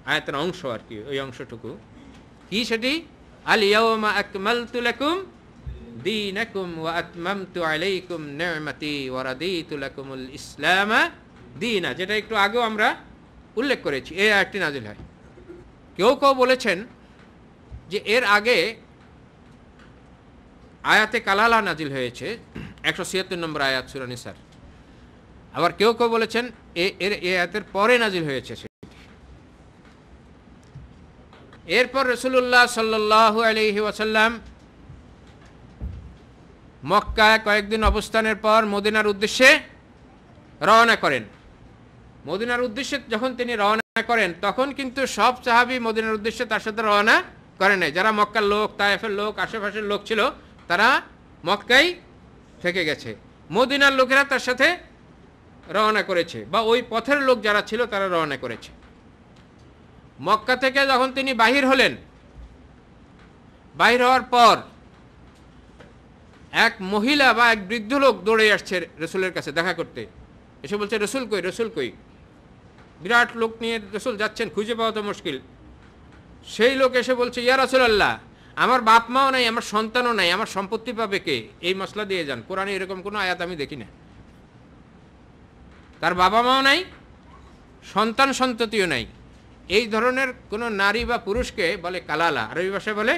আয়াতের অংশ আর কি, ওই অংশটুকু কি সেটি, আল ইয়াওমা আকমালতু লাকুম দীনাকুম ওয়া আতমামতু আলাইকুম নি'মাতি ওয়া রাদিতু লাকুমুল ইসলাম দীনা, যেটা একটু আগেও আমরা উল্লেখ করেছি। এই আয়াতটি নাজিল হয়। কেউ কেউ বলেছেন যে এর আগে আয়াতে কালালা নাজিল হয়েছে, 176 নম্বর আয়াত সূরা নিসার। আবার কেউ কেউ বলেছেন এই আয়াতের পরে নাজিল হয়েছে সেটি। এরপর রাসূলুল্লাহ সাল্লাল্লাহু আলাইহি ওয়াসাল্লাম মক্কায় কয়েকদিন অবস্থানের পর মদিনার উদ্দেশ্যে রওনা করেন। মদিনার উদ্দেশ্যে যখন তিনি রওনা করেন তখন কিন্তু সব সাহাবী মদিনার উদ্দেশ্যে তার সাথে রওনা করে নাই। যারা মক্কার লোক, তায়েফের লোক, আশেপাশের লোক ছিল তারা মক্কায় থেকে গেছে। মদিনার লোকেরা তার সাথে রওনা করেছে, বা ওই পথের লোক যারা ছিল তারা রওনা করেছে। মক্কা থেকে যখন তিনি বাহির হলেন, বাহির হওয়ার পর এক মহিলা বা এক বৃদ্ধ লোক দৌড়ে আসছে রসুলের কাছে দেখা করতে, এসে বলছে রসুল কই, রসুল কই। বিরাট লোক নিয়ে রসুল যাচ্ছেন, খুঁজে পাওয়া তো মুশকিল। সেই লোক এসে বলছে, ইয়া রাসূলুল্লাহ, আমার বাপ মাও নাই, আমার সন্তানও নাই, আমার সম্পত্তি পাবে কে? এই মশলা দিয়ে যান। কোরআনে এরকম কোনো আয়াত আমি দেখি না। তার বাবা মাও নাই, সন্তান সন্ততিও নাই, এই ধরনের কোনো নারী বা পুরুষকে বলে কালালা। আরবি ভাষায় বলে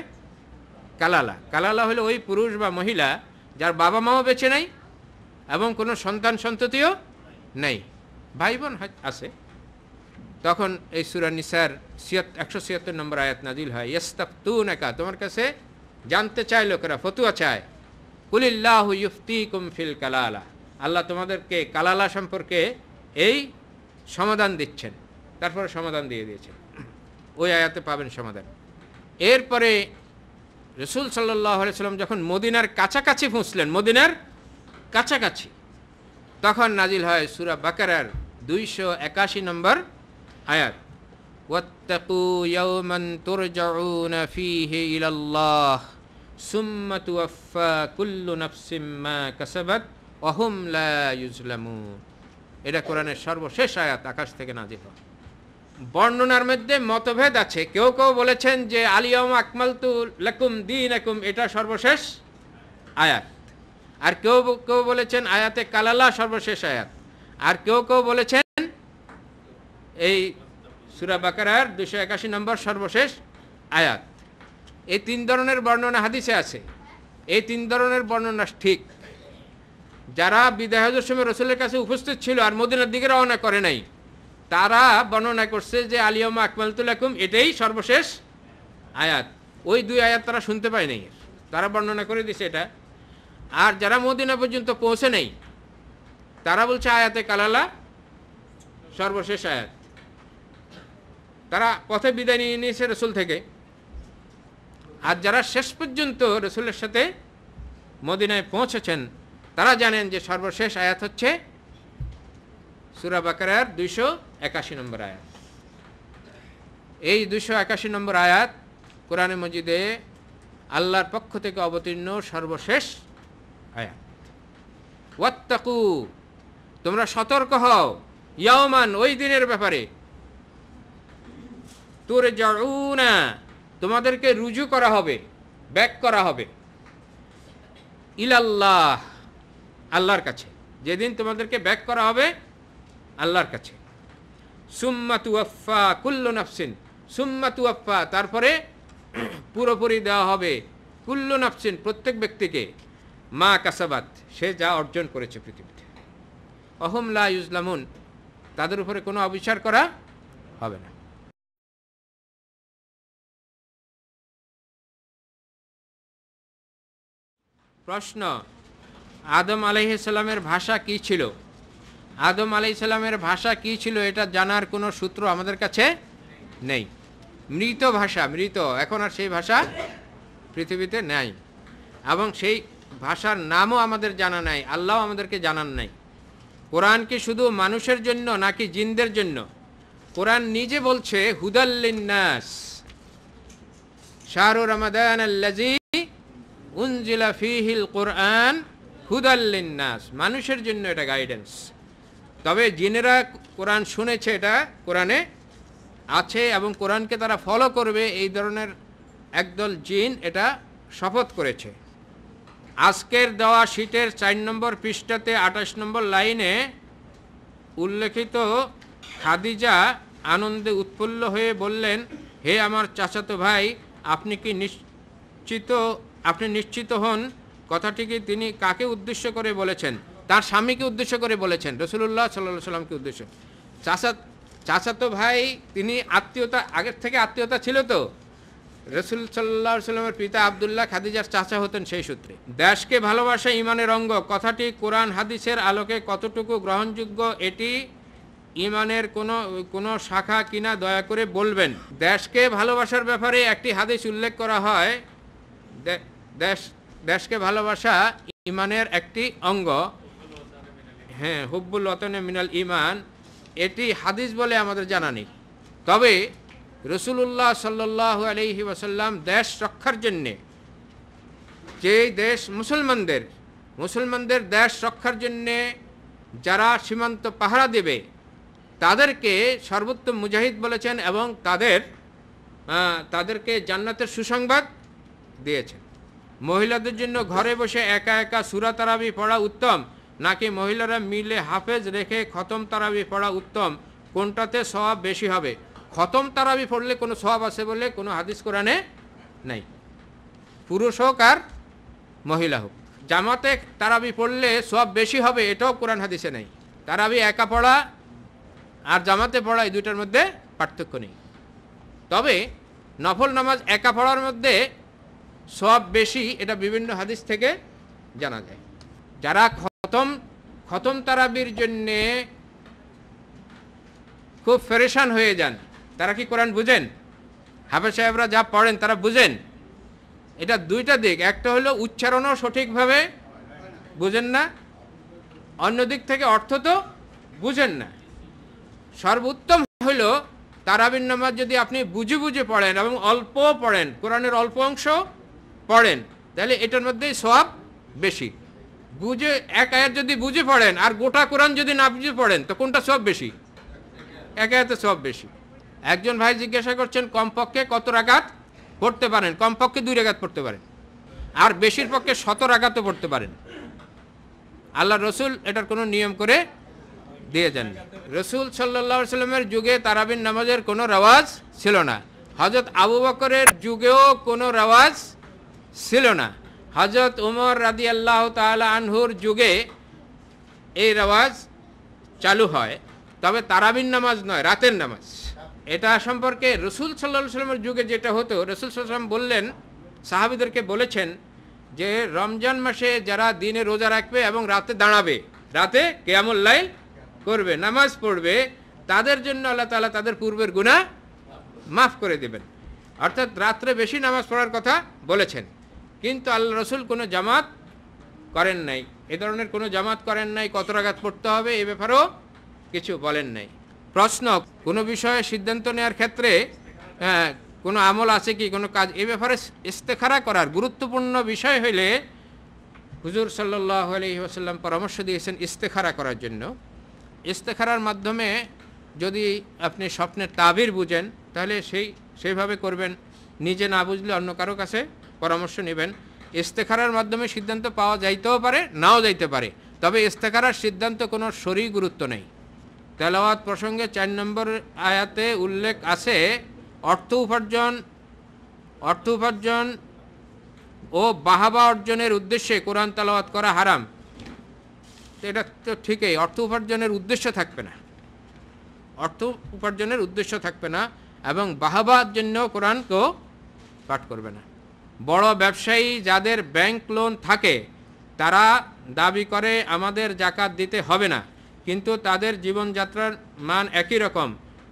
কালালা। কালালা হলো ওই পুরুষ বা মহিলা যার বাবা মাও বেঁচে নাই এবং কোনো সন্তান সন্ততিও নেই, ভাই বোন আছে। তখন এই সূরা নিসার 176 নম্বর আয়াত নাজিল হয়, ইস্তাফতুনাকা, তোমার কাছে জানতে চায় লোকেরা, ফতুয়া চায়। কুলিল্লাহু ইফতিকুম ফিল কালালা, আল্লাহ তোমাদেরকে কালালা সম্পর্কে এই সমাধান দিচ্ছেন। তারপরে সমাধান দিয়ে দিয়েছেন, ওই আয়াতে পাবেন সমাধান। এরপরে রাসূল সাল্লাল্লাহু আলাইহি সাল্লাম যখন মদিনার কাছাকাছি পৌঁছলেন, মদিনার কাছাকাছি, তখন নাজিল হয় সূরা বাকারার 281 নম্বর আয়াত, ওয়াত্তাকু ইয়াওমান তুরজাউনা ফীহি ইলাল্লাহ সুম্মা তুওয়াফা কুল্লু নাফসিম মা কাসাবাত ওয়া হুম লা ইউজলামুন। এটা কোরআনের সর্বশেষ আয়াত, আকাশ থেকে নাজিল হয়। বর্ণনার মধ্যে মতভেদ আছে। কেউ কেউ বলেছেন যে আল ইয়াওমা আকমালতু লাকুম দীনাকুম, এটা সর্বশেষ আয়াত। আর কেউ কেউ বলেছেন আয়াতে কালালা সর্বশেষ আয়াত। আর কেউ কেউ বলেছেন এই সূরা বাকারার 281 নম্বর সর্বশেষ আয়াত। এই 3 ধরনের বর্ণনা হাদিসে আছে। এই 3 ধরনের বর্ণনা ঠিক। যারা বিদায় হজের সময় রাসূলের কাছে উপস্থিত ছিল আর মদিনার দিকে রওনা করে নাই, তারা বর্ণনা করছে যে আল ইয়াওমা আকমালতু লাকুম এটাই সর্বশেষ আয়াত। ওই 2 আয়াত তারা শুনতে পায় নাই, তারা বর্ণনা করে দিছে এটা। আর যারা মদিনা পর্যন্ত পৌঁছে নাই, তারা বলছে আয়াতে কালালা সর্বশেষ আয়াত। তারা পথে বিদায় নিয়ে নিয়েছে রসুল থেকে। আর যারা শেষ পর্যন্ত রসুলের সাথে মদিনায় পৌঁছেছেন, তারা জানেন যে সর্বশেষ আয়াত হচ্ছে সূরা বাকারার 281 নম্বর আয়াত। এই 281 নম্বর আয়াত কোরআনে মজিদে আল্লাহর পক্ষ থেকে অবতীর্ণ সর্বশেষ আয়াত। ওয়াত্তাকু, তোমরা সতর্ক হও, ইয়াওমান, ওই দিনের ব্যাপারে, তুরজাউনা, তোমাদেরকে রুজু করা হবে, ব্যাক করা হবে, ইলাল্লাহ, আল্লাহর কাছে। যেদিন তোমাদেরকে ব্যাক করা হবে আল্লাহর কাছে। সুম্মা তুওয়াফা কুল্লু নাফসিন, সুম্মা তুওয়াফা, তারপরে পুরোপুরি দেওয়া হবে, কুল্লু নাফসিন, প্রত্যেক ব্যক্তিকে, মা কাসাবাত, সে যা অর্জন করেছে পৃথিবীতে। অহুম লা ইউজলামুন, তাদের উপরে কোনো অবিচার করা হবে না। প্রশ্ন, আদম আলাইহিস সালামের ভাষা কি ছিল? আদম আলাইহিস সালামের ভাষা কি ছিল এটা জানার কোনো সূত্র আমাদের কাছে নেই। মৃত ভাষা, মৃত, এখন আর সেই ভাষা পৃথিবীতে নাই, এবং সেই ভাষার নামও আমাদের জানা নাই, আল্লাহ আমাদেরকে জানান নাই। কোরআন কি শুধু মানুষের জন্য নাকি জিনদের জন্য? কোরআন নিজে বলছে হুদাল লিন্নাস, শাহরু রমাদান আল্লাযী উনজিলা ফীহিল কুরআন হুদাল লিন্নাস, মানুষের জন্য এটা গাইডেন্স। তবে জিনেরা কোরআন শুনেছে, এটা কোরআনে আছে এবং কোরআনকে তারা ফলো করবে, এই ধরনের একদল জিন এটা শপথ করেছে। আজকের দেওয়া শীটের 4 নম্বর পৃষ্ঠাতে 28 নম্বর লাইনে উল্লেখিত খাদিজা আনন্দে উৎফুল্ল হয়ে বললেন, হে আমার চাচাতো ভাই, আপনি নিশ্চিত হন কথাটি কি তিনি কাকে উদ্দেশ্য করে বলেছেন? তার স্বামীকে উদ্দেশ্য করে বলেছেন, রাসূলুল্লাহ সাল্লাল্লাহু আলাইহি সাল্লামকে উদ্দেশ্য। চাচাতো ভাই, তিনি আত্মীয়তা, আগের থেকে আত্মীয়তা ছিল তো, রাসূল সাল্লাল্লাহু আলাইহি সাল্লামের পিতা আব্দুল্লাহ খাদিজার চাচা হতেন সেই সূত্রে। দেশকে ভালোবাসা ইমানের অঙ্গ, কথাটি কোরআন হাদিসের আলোকে কতটুকু গ্রহণযোগ্য, এটি ইমানের কোনো শাখা কিনা দয়া করে বলবেন। দেশকে ভালোবাসার ব্যাপারে একটি হাদিস উল্লেখ করা হয়, দেশকে ভালোবাসা ইমানের একটি অঙ্গ। হ্যাঁ, হুব্বুল ওয়াতানে মিনাল ইমান, এটি হাদিস বলে আমাদের জানা নেই। তবে রাসূলুল্লাহ সাল্লাল্লাহু আলাইহি ওয়াসাল্লাম দেশ রক্ষার জন্যে, যে দেশ মুসলমানদের দেশ রক্ষার জন্যে যারা সীমান্ত পাহারা দেবে তাদেরকে সর্বোত্তম মুজাহিদ বলেছেন এবং তাদেরকে জান্নাতের সুসংবাদ দিয়েছেন। মহিলাদের জন্য ঘরে বসে একা একা সূরা তারাবি পড়া উত্তম, নাকি মহিলারা মিলে হাফেজ রেখে খতম তারাবি পড়া উত্তম? কোনটাতে সওয়াব বেশি হবে? খতম তারাবি পড়লে কোনো সওয়াব আছে বলে কোনো হাদিস কোরআনে নাই, পুরুষ হোক আর মহিলা হোক। জামাতে তারাবি পড়লে সওয়াব বেশি হবে, এটাও কোরআন হাদিসে নেই। তারাবি একা পড়া আর জামাতে পড়া, এই দুইটার মধ্যে পার্থক্য নেই। তবে নফল নামাজ একা পড়ার মধ্যে সওয়াব বেশি, এটা বিভিন্ন হাদিস থেকে জানা যায়। যারা খতম তারাবির জন্যে খুব পেরেশান হয়ে যান, তারা কি কোরআন বুঝেন? হাফেজ সাহেবরা যা পড়েন তারা বুঝেন? এটা দুইটা দিক, একটা হলো উচ্চারণও সঠিকভাবে বুঝেন না, অন্য দিক থেকে অর্থ তো বুঝেন না। সর্বোত্তম হইল তারাবির নামাজ যদি আপনি বুঝে পড়েন এবং অল্প পড়েন, কোরআনের অল্প অংশ পড়েন, তাহলে এটার মধ্যেই সওয়াব বেশি। বুঝে এক আয়াত যদি বুঝে পড়েন আর গোটা কোরআন যদি না বুঝে পড়েন, তো কোনটা সওয়াব বেশি? এক আয়াতে সওয়াব বেশি। একজন ভাই জিজ্ঞাসা করছেন কমপক্ষে কত রাকাত পড়তে পারেন? কমপক্ষে 2 রাকাত পড়তে পারেন, আর বেশির পক্ষে 100 রাকাতও পড়তে পারেন। আল্লাহ রসুল এটার কোনো নিয়ম করে দিয়ে যান। রসুল সাল্লাল্লাহু আলাইহি সাল্লামের যুগে তারাবির নামাজের কোনো রেওয়াজ ছিল না। হযরত আবু বকরের যুগেও কোনো রেওয়াজ ছিল না। হযরত উমর রাদিয়াল্লাহু তাআলা আনহুর যুগে এই রেওয়াজ চালু হয়, তবে তারাবির নামাজ নয়, রাতের নামাজ। এটা সম্পর্কে রসুল সাল্লাল্লাহু আলাইহি সাল্লামের যুগে যেটা হতো, রসুল সাল্লাল্লাহু আলাইহি সাল্লাম বললেন, সাহাবীদেরকে বলেছেন যে রমজান মাসে যারা দিনে রোজা রাখবে এবং রাতে দাঁড়াবে, রাতে কিয়ামুল লাইল করবে, নামাজ পড়বে, তাদের জন্য আল্লাহ তাআলা তাদের পূর্বের গুনাহ মাফ করে দেবেন। অর্থাৎ রাত্রে বেশি নামাজ পড়ার কথা বলেছেন, কিন্তু আল্লাহ রসুল কোনো জামাত করেন নাই, এ ধরনের কোনো জামাত করেন নাই। কত রাকাত পড়তে হবে এ ব্যাপারেও কিছু বলেন নাই। প্রশ্ন, কোনো বিষয়ে সিদ্ধান্ত নেওয়ার ক্ষেত্রে কোনো আমল আছে কি, কোনো কাজ, এ ব্যাপারে ইস্তেখারা করার গুরুত্বপূর্ণ বিষয় হইলে হুজুর সাল্লাল্লাহু আলাইহি ওয়াসাল্লাম পরামর্শ দিয়েছেন ইস্তেখারা করার জন্য। ইস্তেখারার মাধ্যমে যদি আপনি স্বপ্নের তাবির বুঝেন তাহলে সেইভাবে করবেন, নিজে না বুঝলে অন্য কারো কাছে পরামর্শ নেবেন। ইস্তেখারার মাধ্যমে সিদ্ধান্ত পাওয়া যাইতেও পারে, নাও যাইতে পারে, তবে ইস্তেখারার সিদ্ধান্ত কোনো শরঈ গুরুত্ব নেই। তেলাওয়াত প্রসঙ্গে 4 নম্বর আয়াতে উল্লেখ আছে, অর্থ উপার্জন ও বাহাবা অর্জনের উদ্দেশ্যে কোরআন তেলাওয়াত করা হারাম। এটা তো ঠিকই, অর্থ উপার্জনের উদ্দেশ্য থাকবে না, এবং বাহাবার জন্য কোরআনকেও পাঠ করবে না। বড় ব্যবসায়ী যাদের ব্যাংক লোন থাকে তারা দাবি করে আমাদের জাকাত দিতে হবে না, কিন্তু তাদের জীবনযাত্রার মান একই রকম।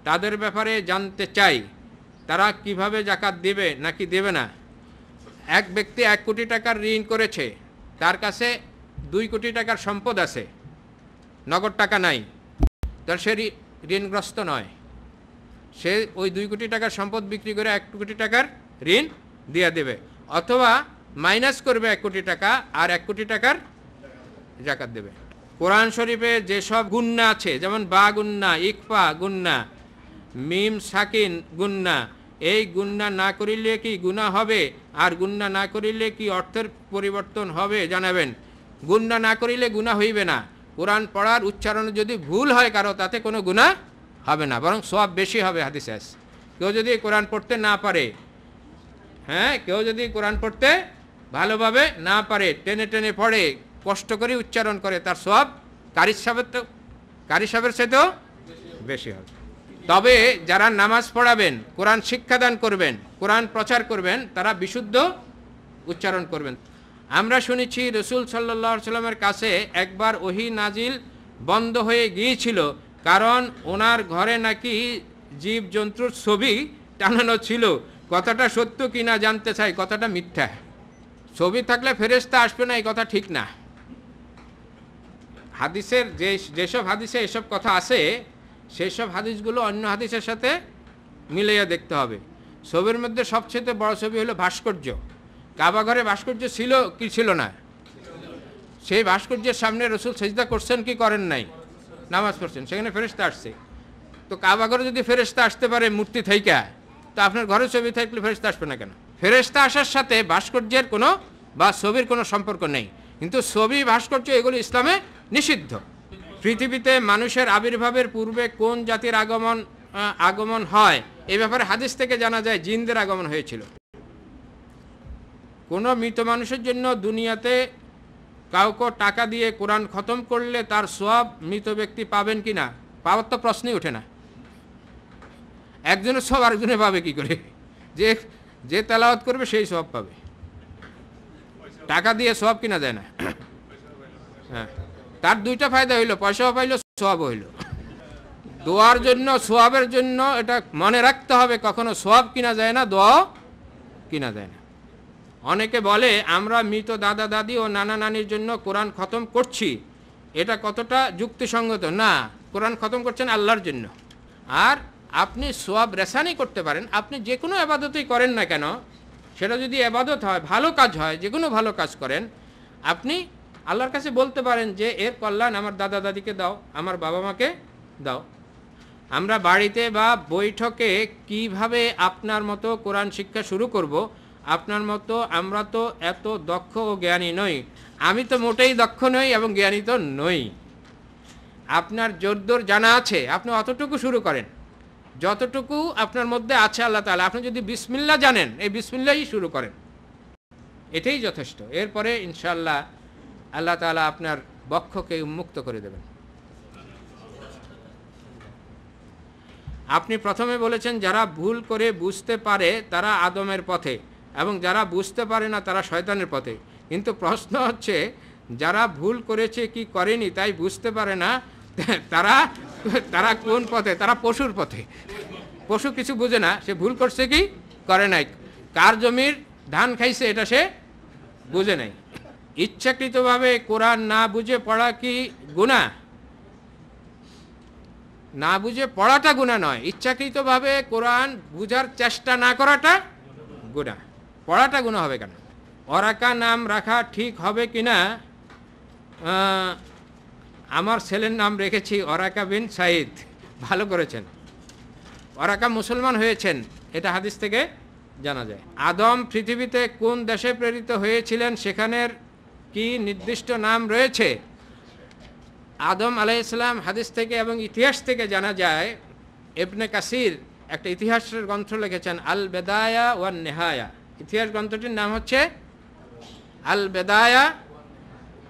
তাদের ব্যাপারে জানতে চাই তারা কিভাবে জাকাত দিবে নাকি দেবে না। এক ব্যক্তি 1 কোটি টাকার ঋণ করেছে, তার কাছে 2 কোটি টাকার সম্পদ আছে, নগদ টাকা নাই, তার সে ঋণগ্রস্ত নয়। সে ওই 2 কোটি টাকার সম্পদ বিক্রি করে 1 কোটি টাকার ঋণ দিয়ে দেবে, অথবা মাইনাস করবে 1 কোটি টাকা আর 1 কোটি টাকার জাকাত দেবে। কোরআন শরীফে যেসব গুন্না আছে, যেমন বা গুন্না, ইকফা গুন্না, মিম সাকিন গুন্না, এই গুন্না না করিলে কি গুনাহ হবে? আর গুন্না না করিলে কি অর্থের পরিবর্তন হবে জানাবেন। গুন্না না করিলে গুনাহ হইবে না। কোরআন পড়ার উচ্চারণে যদি ভুল হয় কারো, তাতে কোনো গুনাহ হবে না, বরং সওয়াব বেশি হবে। হাদিসে আছে, কেউ যদি কোরআন পড়তে না পারে, হ্যাঁ, কেউ যদি কোরআন পড়তে ভালোভাবে না পারে, টেনে টেনে পড়ে, কষ্ট করে উচ্চারণ করে, তার সওয়াব কারি সাহেবের চাইতেও বেশি হবে। তবে যারা নামাজ পড়াবেন, কোরআন শিক্ষাদান করবেন, কোরআন প্রচার করবেন, তারা বিশুদ্ধ উচ্চারণ করবেন। আমরা শুনেছি রসুল সাল্লাল্লাহু আলাইহি সাল্লামের কাছে একবার ওহী নাজিল বন্ধ হয়ে গিয়েছিল, কারণ ওনার ঘরে নাকি জীবজন্তুর ছবি টানানো ছিল। কথাটা সত্য কিনা জানতে চাই, কথাটা মিথ্যা। ছবি থাকলে ফেরেশতা আসবে না, এই কথা ঠিক না। হাদিসের যেসব হাদিসে এসব কথা আছে, সেই সব হাদিসগুলো অন্য হাদিসের সাথে মিলাইয়া দেখতে হবে। ছবির মধ্যে সবচেয়ে বড় ছবি হলো ভাস্কর্য। কাবা ঘরে ভাস্কর্য ছিল কি ছিল না? সেই ভাস্কর্যের সামনে রসুল সেজদা করছেন কি করেন নাই? নামাজ পড়ছেন, সেখানে ফেরেশতা আসছে। তো কাবা ঘরে যদি ফেরেশতা আসতে পারে মূর্তি থাইকা, তো আপনার ঘরে ছবি থাকলে ফেরেশতা আসবে না কেন? ফেরেশতা আসার সাথে ভাস্কর্যের কোনো বা ছবির কোনো সম্পর্ক নেই। কিন্তু ছবি, ভাস্কর্য এগুলো ইসলামে নিষিদ্ধ। পৃথিবীতে মানুষের আবির্ভাবের পূর্বে কোন জাতির আগমন হয়, এই ব্যাপারে হাদিস থেকে জানা যায় জিনদের আগমন হয়েছিল। কোনো মৃত মানুষের জন্য দুনিয়াতে কাউকে টাকা দিয়ে কোরআন খতম করলে তার সওয়াব মৃত ব্যক্তি পাবেন কি না, পাওয়ার তো প্রশ্নই ওঠে না। একজনের সওয়াব আরেকজনে পাবে কি করে? যে তেলাওয়াত করবে সেই সওয়াব পাবে। টাকা দিয়ে সওয়াব কিনা যায় না। হ্যাঁ, তার দুইটা ফায়দা হইল, পয়সাও পাইল, সওয়াবও হইল। দোয়ার জন্য, সওয়াবের জন্য এটা মনে রাখতে হবে, কখনো সওয়াব কিনা যায় না, দোয়াও কিনা যায় না। অনেকে বলে আমরা মৃত দাদা দাদি ও নানা নানির জন্য কোরআন খতম করছি, এটা কতটা যুক্তিসঙ্গত? না, কোরআন খতম করছেন আল্লাহর জন্য। আর আপনি সওয়াব রেসানি করতে পারেন। আপনি যে কোনো ইবাদতই করেন না কেন, সেটা যদি ইবাদত হয়, ভালো কাজ হয়, যে কোনো ভালো কাজ করেন, আপনি আল্লাহর কাছে বলতে পারেন যে এর কল্যাণ আমার দাদা দাদিকে দাও, আমার বাবা মাকে দাও। আমরা বাড়িতে বা বৈঠকে কিভাবে আপনার মতো কোরআন শিক্ষা শুরু করব? আপনার মতো আমরা তো এত দক্ষ ও জ্ঞানী নই। আমি তো মোটেই দক্ষ নই এবং জ্ঞানী তো নই। আপনার জোরদোর জানা আছে, আপনি অতটুকু শুরু করেন যতটুকু আপনার মধ্যে আছে আল্লাহ তাআলা। আপনি যদি বিসমিল্লাহ জানেন, এই বিসমিল্লাহই শুরু করেন, এটাই যথেষ্ট। এরপরে ইনশাআল্লাহ আল্লাহ তাআলা আপনার বক্ষকে উন্মুক্ত করে দেবেন। আপনি প্রথমে বলেছেন যারা ভুল করে বুঝতে পারে তারা আদমের পথে, এবং যারা বুঝতে পারে না তারা শয়তানের পথে। কিন্তু প্রশ্ন হচ্ছে, যারা ভুল করেছে কি করেনি তাই বুঝতে পারে না, তারা কোন পথে? তারা পশুর পথে। পশু কিছু বুঝে না, সে ভুল করছে কি করে নাই, কার জমির ধান খাইছে এটা সে বুঝে নাই। ইচ্ছাকৃতভাবে কোরআন না বুঝে পড়া কি গুনাহ? না বুঝে পড়াটা গুনাহ নয়, ইচ্ছাকৃতভাবে কোরআন বুঝার চেষ্টা না করাটা গুনাহ। পড়াটা গুনাহ হবে কেন? ওরাকা নাম রাখা ঠিক হবে কিনা? আমার ছেলের নাম রেখেছি ওরাকা বিন সাইদ, ভালো করেছেন। ওরাকা মুসলমান হয়েছেন, এটা হাদিস থেকে জানা যায়। আদম পৃথিবীতে কোন দেশে প্রেরিত হয়েছিলেন, সেখানের কি নির্দিষ্ট নাম রয়েছে? আদম আলাইহিস সালাম হাদিস থেকে এবং ইতিহাস থেকে জানা যায়। ইবনে কাসির একটা ইতিহাসের গ্রন্থ লিখেছেন, আল বেদায়া ওয়ান নেহায়া। ইতিহাস গ্রন্থটির নাম হচ্ছে আল বেদায়া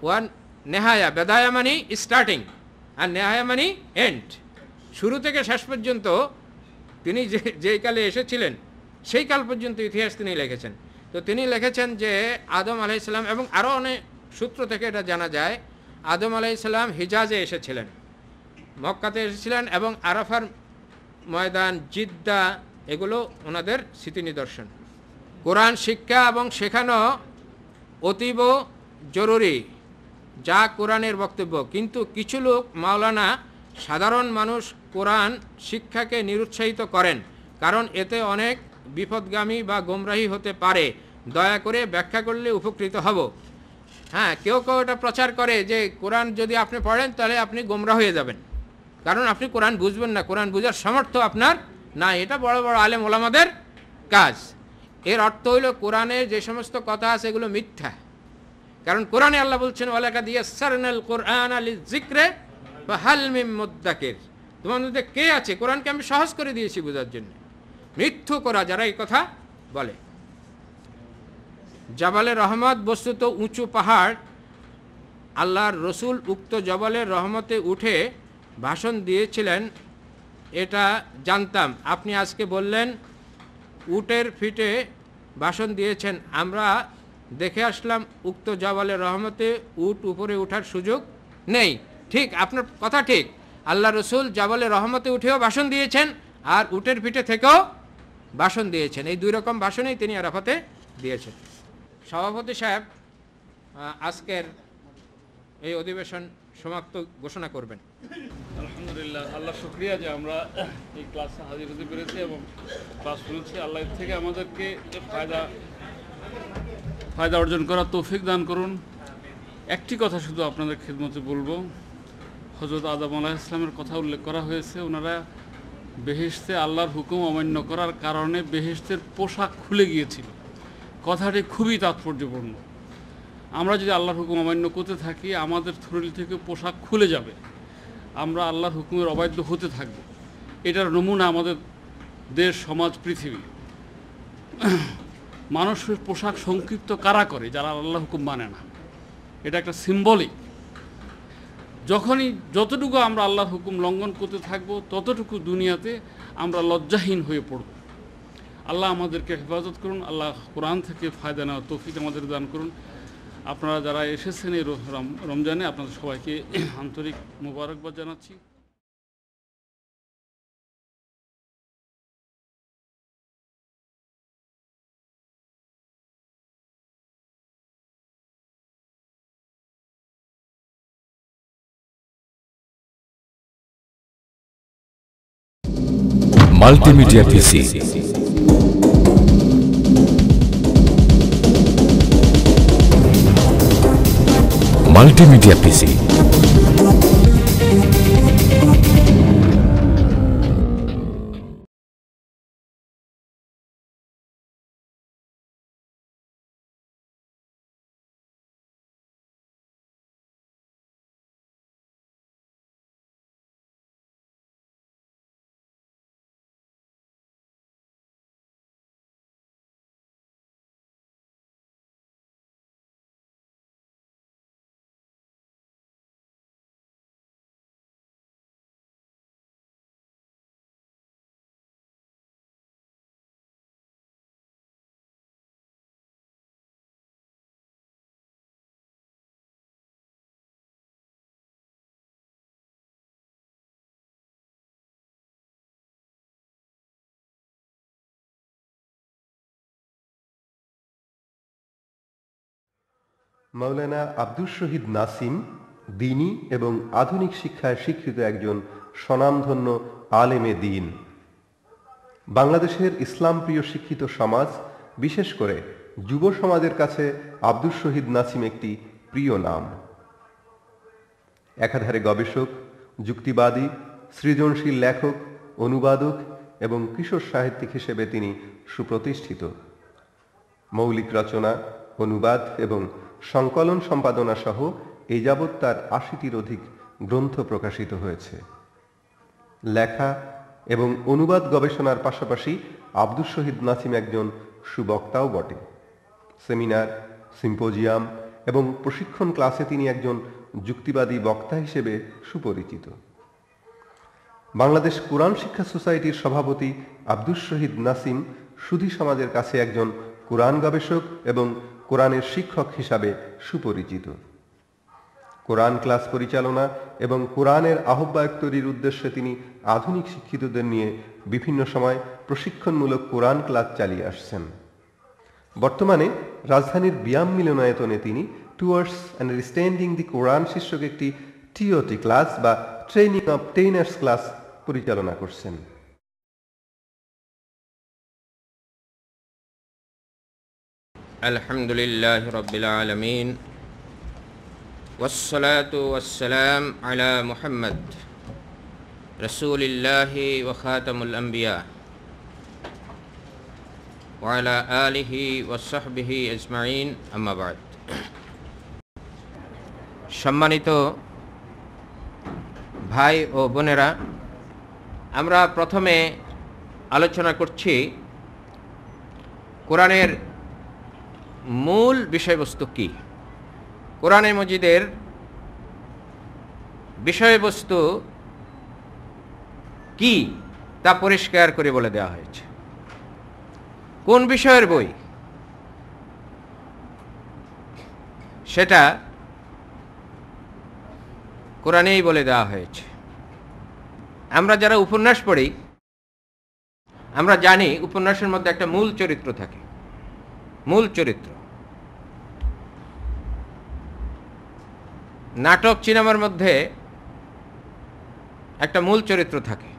ওয়ান নেহায়া। বেদায়া মানে স্টার্টিং, আর নেহায়া মানে এন্ড। শুরু থেকে শেষ পর্যন্ত তিনি যেই কালে এসেছিলেন সেই কাল পর্যন্ত ইতিহাস তিনি লিখেছেন। তো তিনি লিখেছেন যে আদম আলাইহিস সালাম, এবং আরও অনেক সূত্র থেকে এটা জানা যায়, আদম আলাইহিস সালাম হিজাজে এসেছিলেন, মক্কাতে এসেছিলেন, এবং আরাফার ময়দান, জিদ্দা, এগুলো ওনাদের স্মৃতি নিদর্শন। কোরআন শিক্ষা এবং শেখানো অতীব জরুরি, যা কোরআনের বক্তব্য। কিন্তু কিছু লোক, মাওলানা, সাধারণ মানুষ কোরআন শিক্ষাকে নিরুৎসাহিত করেন, কারণ এতে অনেক বিপদগামী বা গোমরাহী হতে পারে। দয়া করে ব্যাখ্যা করলে উপকৃত হব। হ্যাঁ, কেউ কেউ এটা প্রচার করে যে কোরআন যদি আপনি পড়েন তাহলে আপনি গোমরা হয়ে যাবেন, কারণ আপনি কোরআন বুঝবেন না, কোরআন বুঝার সামর্থ্য আপনার না। এটা বড় বড় আলেম ওলামাদের কাজ। এর অর্থ হইল কোরআনের যে সমস্ত কথা আছে এগুলো মিথ্যা, কারণ কোরআনে আল্লাহ বলছেন ওয়ালাকাদ ইয়াসসারনাল কুরআনা লিযিকরি ফাহাল মিন মুদ্দাকির, তোমার মধ্যে কে আছে, কোরআনকে আমি সহজ করে দিয়েছি বোঝার জন্য। মৃত্যু করা যারা এই কথা বলে। জাবালে রহমত বস্তুত উঁচু পাহাড়। আল্লাহর রসুল উক্ত জবালের রহমতে উঠে ভাষণ দিয়েছিলেন, এটা জানতাম। আপনি আজকে বললেন উটের ফিটে ভাষণ দিয়েছেন। আমরা দেখে আসলাম উক্ত জবালের রহমতে উট উপরে ওঠার সুযোগ নেই। ঠিক, আপনার কথা ঠিক। আল্লাহ রসুল জাবালের রহমতে উঠেও ভাষণ দিয়েছেন আর উটের পিঠে থেকেও ভাষণ দিয়েছেন। এই দুই রকম ভাষণেই তিনি আরাফাতে দিয়েছেন। সভাপতি সাহেব আজকের এই অধিবেশন সমাপ্ত ঘোষণা করবেন। আলহামদুলিল্লাহ, আল্লাহ শুকরিয়া যে আমরা এই ক্লাসে হাজির হতে পেরেছি এবং ক্লাস শুনেছি। আল্লাহ এর থেকে আমাদেরকে ফায়দা অর্জন করার তৌফিক দান করুন। একটি কথা শুধু আপনাদের খিদমতে বলবো, হযরত আদম আলাইহিস সালামের কথা উল্লেখ করা হয়েছে। ওনারা বেহেশতে আল্লাহর হুকুম অমান্য করার কারণে বেহেশতের পোশাক খুলে গিয়েছিল। কথাটি খুবই তাৎপর্যপূর্ণ। আমরা যদি আল্লাহর হুকুম অমান্য করতে থাকি আমাদের শরীর থেকে পোশাক খুলে যাবে, আমরা আল্লাহর হুকুমের অবাধ্য হতে থাকব। এটার নমুনা আমাদের দেশ, সমাজ, পৃথিবী। মানুষের পোশাক সংক্ষিপ্ত কারা করে? যারা আল্লাহর হুকুম মানে না। এটা একটা সিম্বলিক। যতটুকু আমরা আল্লাহর হুকুম লঙ্ঘন করতে থাকব ততটুকু দুনিয়াতে আমরা লজ্জাহীন হয়ে পড়ব। আল্লাহ আমাদেরকে হেফাজত করুন। আল্লাহ কোরআন থেকে ফায়দা নেওয়ার তৌফিক আমাদের দান করুন। আপনারা যারা এসেছেন এই রমজানে আপনাদের সবাইকে আন্তরিক মোবারকবাদ জানাচ্ছি। মাল্টিমিডিয়া পিসি, মাল্টিমিডিয়া পিসি। মাওলানা আব্দুস শহীদ নাসিম দ্বীনী এবং আধুনিক শিক্ষায় স্বীকৃত একজন স্বনামধন্য আলেমে দ্বীন। বাংলাদেশের ইসলামপ্রিয় শিক্ষিত সমাজ, বিশেষ করে যুব সমাজের কাছে আব্দুস শহীদ নাসিম একটি প্রিয় নাম। একাধারে গবেষক, যুক্তিবাদী, সৃজনশীল লেখক, অনুবাদক এবং কিশোর সাহিত্যিক হিসেবে তিনি সুপ্রতিষ্ঠিত। মৌলিক রচনা, অনুবাদ এবং সংকলন সম্পাদনা সহ এই যাবৎ তার ৮০টির অধিক গ্রন্থ প্রকাশিত হয়েছে। লেখা এবং অনুবাদ গবেষণার পাশাপাশি আব্দুস শহীদ নাসিম একজন সুবক্তাও বটে। সেমিনার, সিম্পোজিয়াম এবং প্রশিক্ষণ ক্লাসে তিনি একজন যুক্তিবাদী বক্তা হিসেবে সুপরিচিত। বাংলাদেশ কোরআন শিক্ষা সোসাইটির সভাপতি আব্দুস শহীদ নাসিম সুধী সমাজের কাছে একজন কোরআন গবেষক এবং কোরআনের শিক্ষক হিসাবে সুপরিচিত। কোরআন ক্লাস পরিচালনা এবং কোরআনের আহ্বায়ক তৈরির উদ্দেশ্যে তিনি আধুনিক শিক্ষিতদের নিয়ে বিভিন্ন সময় প্রশিক্ষণমূলক কোরআন ক্লাস চালিয়ে আসছেন। বর্তমানে রাজধানীর বিয়াম মিলনায়তনে তিনি টুয়ার্ডস আন্ডারস্ট্যান্ডিং দি কোরআন শীর্ষক একটি টিওটি ক্লাস বা ট্রেনিং অফ টেইনার্স ক্লাস পরিচালনা করছেন। আলহামদুলিল্লাহ রাব্বিল আলামিন والصلاة والسلام على محمد رسول الله وخاتم الأنبياء وعلى آله وصحبه أجمعين أما بعد সম্মানিত ভাই ও বোনেরা, আমরা প্রথমে আলোচনা করছি কোরআনের মূল বিষয়বস্তু কি। কোরআনে মজিদের বিষয়বস্তু কি তা পরিষ্কার করে বলে দেওয়া হয়েছে। কোন বিষয়ের বই সেটা কোরআনেই বলে দেওয়া হয়েছে। আমরা যারা উপন্যাস পড়ি আমরা জানি উপন্যাসের মধ্যে একটা মূল চরিত্র থাকে। মূল চরিত্র নাটক সিনেমার মধ্যে একটা মূল চরিত্র থাকে।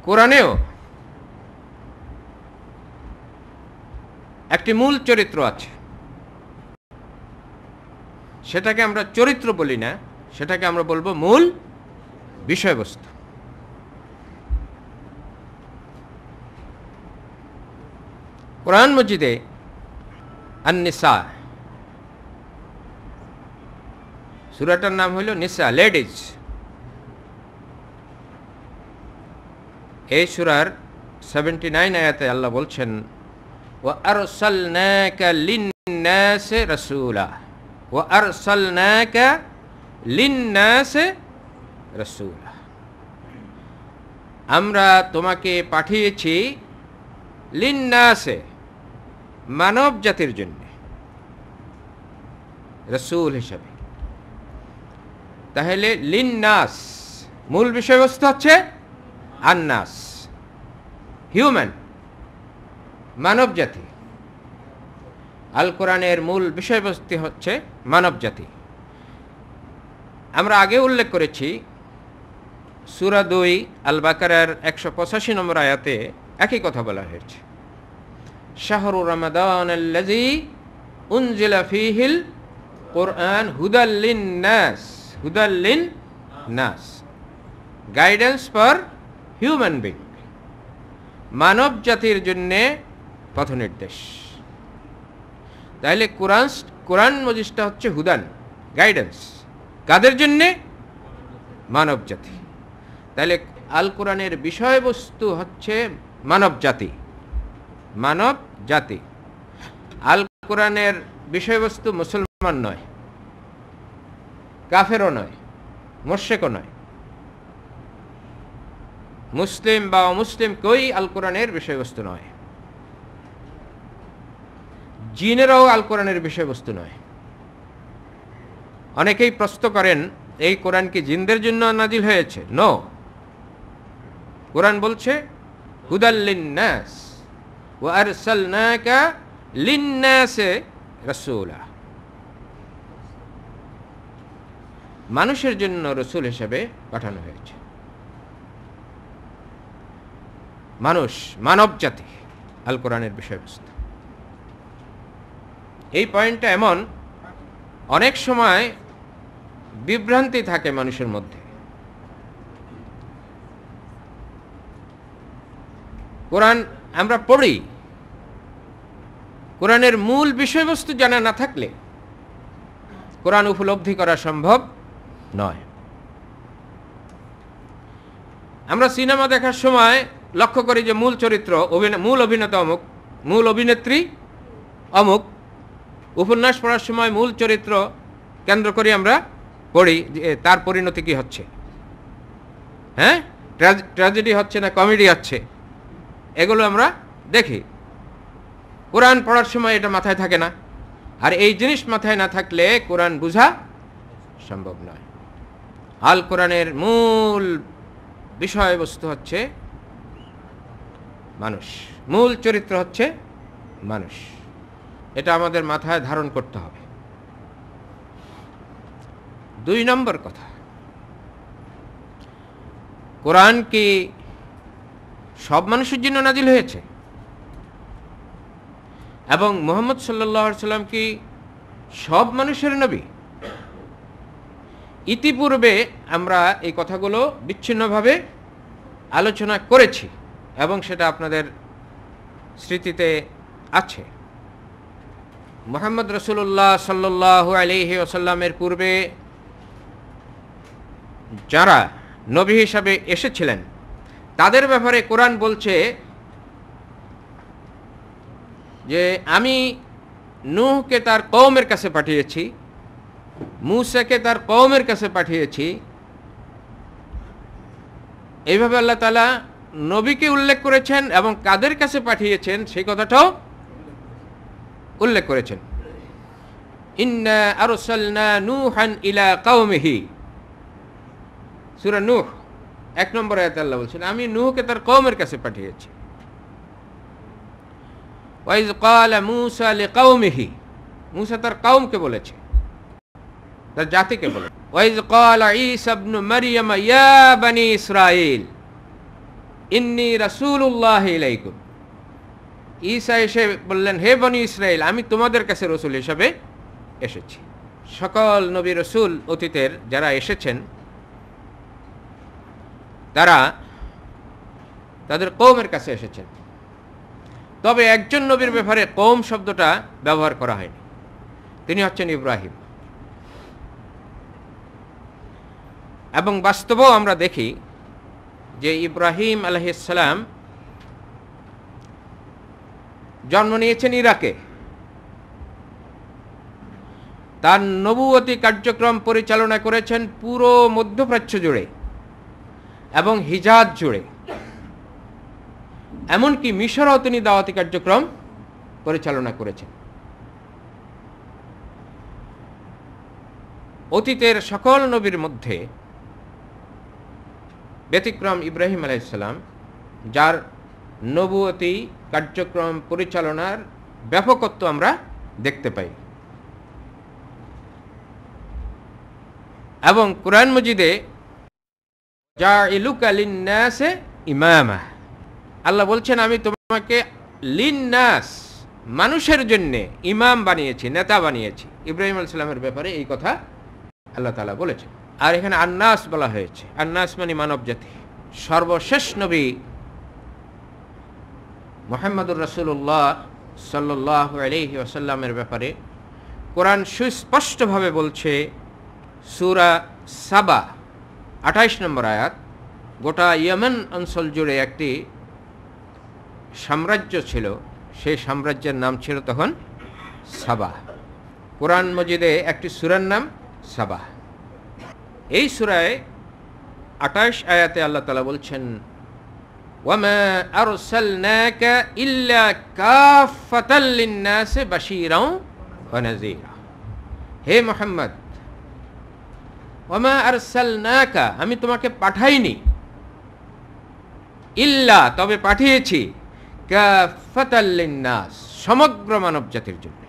কোরআনেও একটি মূল চরিত্র আছে। সেটাকে আমরা চরিত্র বলি না, সেটাকে আমরা বলবো মূল বিষয়বস্তু। কোরআন মজিদে আন-নিসা, সূরাটার নাম হলো নিসা, লেডিজ। এই সূরার 79 আয়াতে আল্লাহ বলছেন ওয়া আরসালনাকা লিন-নাসি রাসূলা, ওয়া আরসালনাকা লিন-নাসি রাসূলা, আমরা তোমাকে পাঠিয়েছি লিন-নাসে, মানব জাতির জন্য, রাসূল হিসাবে। তাহলে লিন-নাস মূল বিষয়বস্তু হচ্ছে আন-নাস, হিউম্যান, মানব জাতি। আল কোরআনের মূল বিষয়বস্তু হচ্ছে মানব জাতি। আমরা আগে উল্লেখ করেছি সূরা 2 আল বাকারার 185 নম্বর আয়াতে একই কথা বলা হয়েছে, শাহরু রমাদানাল্লাযী উনজিলা ফীহিল কুরআন হুদাল লিন-নাস, হুদাল লিন-নাস, গাইডেন্স ফর হিউম্যান বিং, মানব জাতির জন্য পথনির্দেশ। তাহলে কোরআন মজিদটা হচ্ছে হুদান, গাইডেন্স, কাদের জন্য? মানব জাতি। তাহলে আল কোরআনের বিষয়বস্তু হচ্ছে মানব জাতি, মানব জাতি। আল কোরআনের বিষয়বস্তু মুসলমান নয়, কাফেরও নয়, মুশরিকও নয়, মুসলিম বা অমুসলিম কেউই আল কোরআনের বিষয়বস্তু নয়। জিনেরাও আল কোরআনের বিষয়বস্তু নয়। অনেকেই প্রশ্ন করেন এই কোরআন কি জিনদের জন্য নাজিল হয়েছে? নো, কোরআন বলছে হুদাল লিন-নাস ওয়া আরসালনাকা লিন-নাসি রাসূলা, মানুষের জন্য রাসূল হিসেবে পাঠানো হয়েছে। মানুষ, মানব জাতি আল কোরআনের বিষয়বস্তু। এই পয়েন্টটা এমন, অনেক সময় বিভ্রান্তি থাকে মানুষের মধ্যে। কোরআন আমরা পড়ি, কোরআনের মূল বিষয়বস্তু জানা না থাকলে কোরআন উপলব্ধি করা সম্ভব নয়। আমরা সিনেমা দেখার সময় লক্ষ্য করি যে মূল চরিত্র, মূল অভিনেতা অমুক, মূল অভিনেত্রী অমুক। উপন্যাস পড়ার সময় মূল চরিত্র কেন্দ্র করে আমরা পড়ি যে তার পরিণতি কি হচ্ছে, হ্যাঁ, ট্র্যাজেডি হচ্ছে না কমেডি হচ্ছে, এগুলো আমরা দেখি। কোরআন পড়ার সময় এটা মাথায় থাকে না। আর এই জিনিস মাথায় না থাকলে কোরআন বোঝা সম্ভব নয়। আল কোরআনের মূল বিষয়বস্তু হচ্ছে মানুষ, মূল চরিত্র হচ্ছে মানুষ। এটা আমাদের মাথায় ধারণ করতে হবে। 2 নম্বর কথা, কোরআন কি সব মানুষের জন্য নাজিল হয়েছে? এবং মুহাম্মদ সাল্লাল্লাহু আলাইহি সাল্লাম কি সব মানুষের নবী? ইতিপূর্বে আমরা এই কথাগুলো বিচ্ছিন্নভাবে আলোচনা করেছি এবং সেটা আপনাদের স্মৃতিতে আছে। মুহাম্মদ রাসূলুল্লাহ সাল্লাল্লাহু আলাইহি ওয়াসাল্লামের পূর্বে যারা নবী হিসাবে এসেছিলেন তাদের ব্যাপারে কোরআন বলছে যে আমি নূহকে তার কওমের কাছে পাঠিয়েছি, মূসাকে তার কওমের কাছে পাঠিয়েছি। এইভাবে আল্লাহ তাআলা নবীকে উল্লেখ করেছেন এবং কাদের কাছে পাঠিয়েছেন সেই কথাটাও উল্লেখ করেছেন। ইন্না আরসালনা নূহান ইলা কওমিহি, সূরা নূহ 1 নম্বর আয়াতে আল্লাহ বলছেন আমি নূহকে তার কওমের কাছে পাঠিয়েছি। ওয়াইজ ক্বালা মূসা লিকাওমিহি, মূসা তার কওমকে বলেছে, তার জাতিকে বলে। ওয়াইজ ক্বালা ঈসা ইবনে মারইয়াম ইয়া বনি ইসরাঈল ইন্নী রাসূলুল্লাহ ইলাইকুম, ঈসা এসে বললেন হে বনি ইসরাইল আমি তোমাদের কাছে রসুল হিসাবে এসেছি। সকল নবী রসুল অতীতের যারা এসেছেন তারা তাদের কওমের কাছে এসেছেন, তবে একজন নবীর ব্যাপারে কওম শব্দটা ব্যবহার করা হয়নি, তিনি হচ্ছেন ইব্রাহিম। এবং বাস্তবেও আমরা দেখি যে ইব্রাহিম আলাইহিস সালাম জন্ম নিয়েছেন ইরাকে, তার নবুয়তি কার্যক্রম পরিচালনা করেছেন পুরো মধ্যপ্রাচ্য জুড়ে এবং হিজাজ জুড়ে, এমনকি মিশরেও তিনি দাওয়াতি কার্যক্রম পরিচালনা করেছেন। অতীতের সকল নবীর মধ্যে ব্যতিক্রম ইব্রাহিম আলাইহিস সালাম, যার নবুয়তি কার্যক্রম পরিচালনার ব্যাপকত্ব আমরা দেখতে পাই। এবং কুরআন মজিদে জাইলুকা লিন্নাসে ইমামা, আল্লাহ বলছেন আমি তোমাকে লিন্নাস মানুষের জন্য ইমাম বানিয়েছি, নেতা বানিয়েছি। ইব্রাহিম আলাইহিস সালামের ব্যাপারে এই কথা আল্লাহ তাআলা বলেছেন। আর এখানে আন্নাস বলা হয়েছে, আন্নাস মানে মানব জাতি। সর্বশেষ নবী মুহাম্মদুর রাসূলুল্লাহ সাল্লাল্লাহু আলাইহি ওয়াসাল্লামের ব্যাপারে কোরআন সুস্পষ্টভাবে বলছে, সূরা সাবা 28 নম্বর আয়াত, গোটা ইয়েমেন অঞ্চল জুড়ে একটি সাম্রাজ্য ছিল, সেই সাম্রাজ্যের নাম ছিল তখন সাবা। কোরআন মজিদে একটি সূরার নাম সাবা। এই সূরায় 28 আয়াতে আল্লাহ তাআলা বলছেন ওয়ামা আরসালনাকা ইল্লা কাফাতাল লিন্নাসি বাশীরাও ওয়া নাযীরা, হে মুহাম্মদ ওয়ামা আরসালনাকা আমি তোমাকে পাঠাইনি, ইল্লা তবে পাঠিয়েছি, কাফাতাল লিন্নাস সমগ্র মানব জাতির জন্য,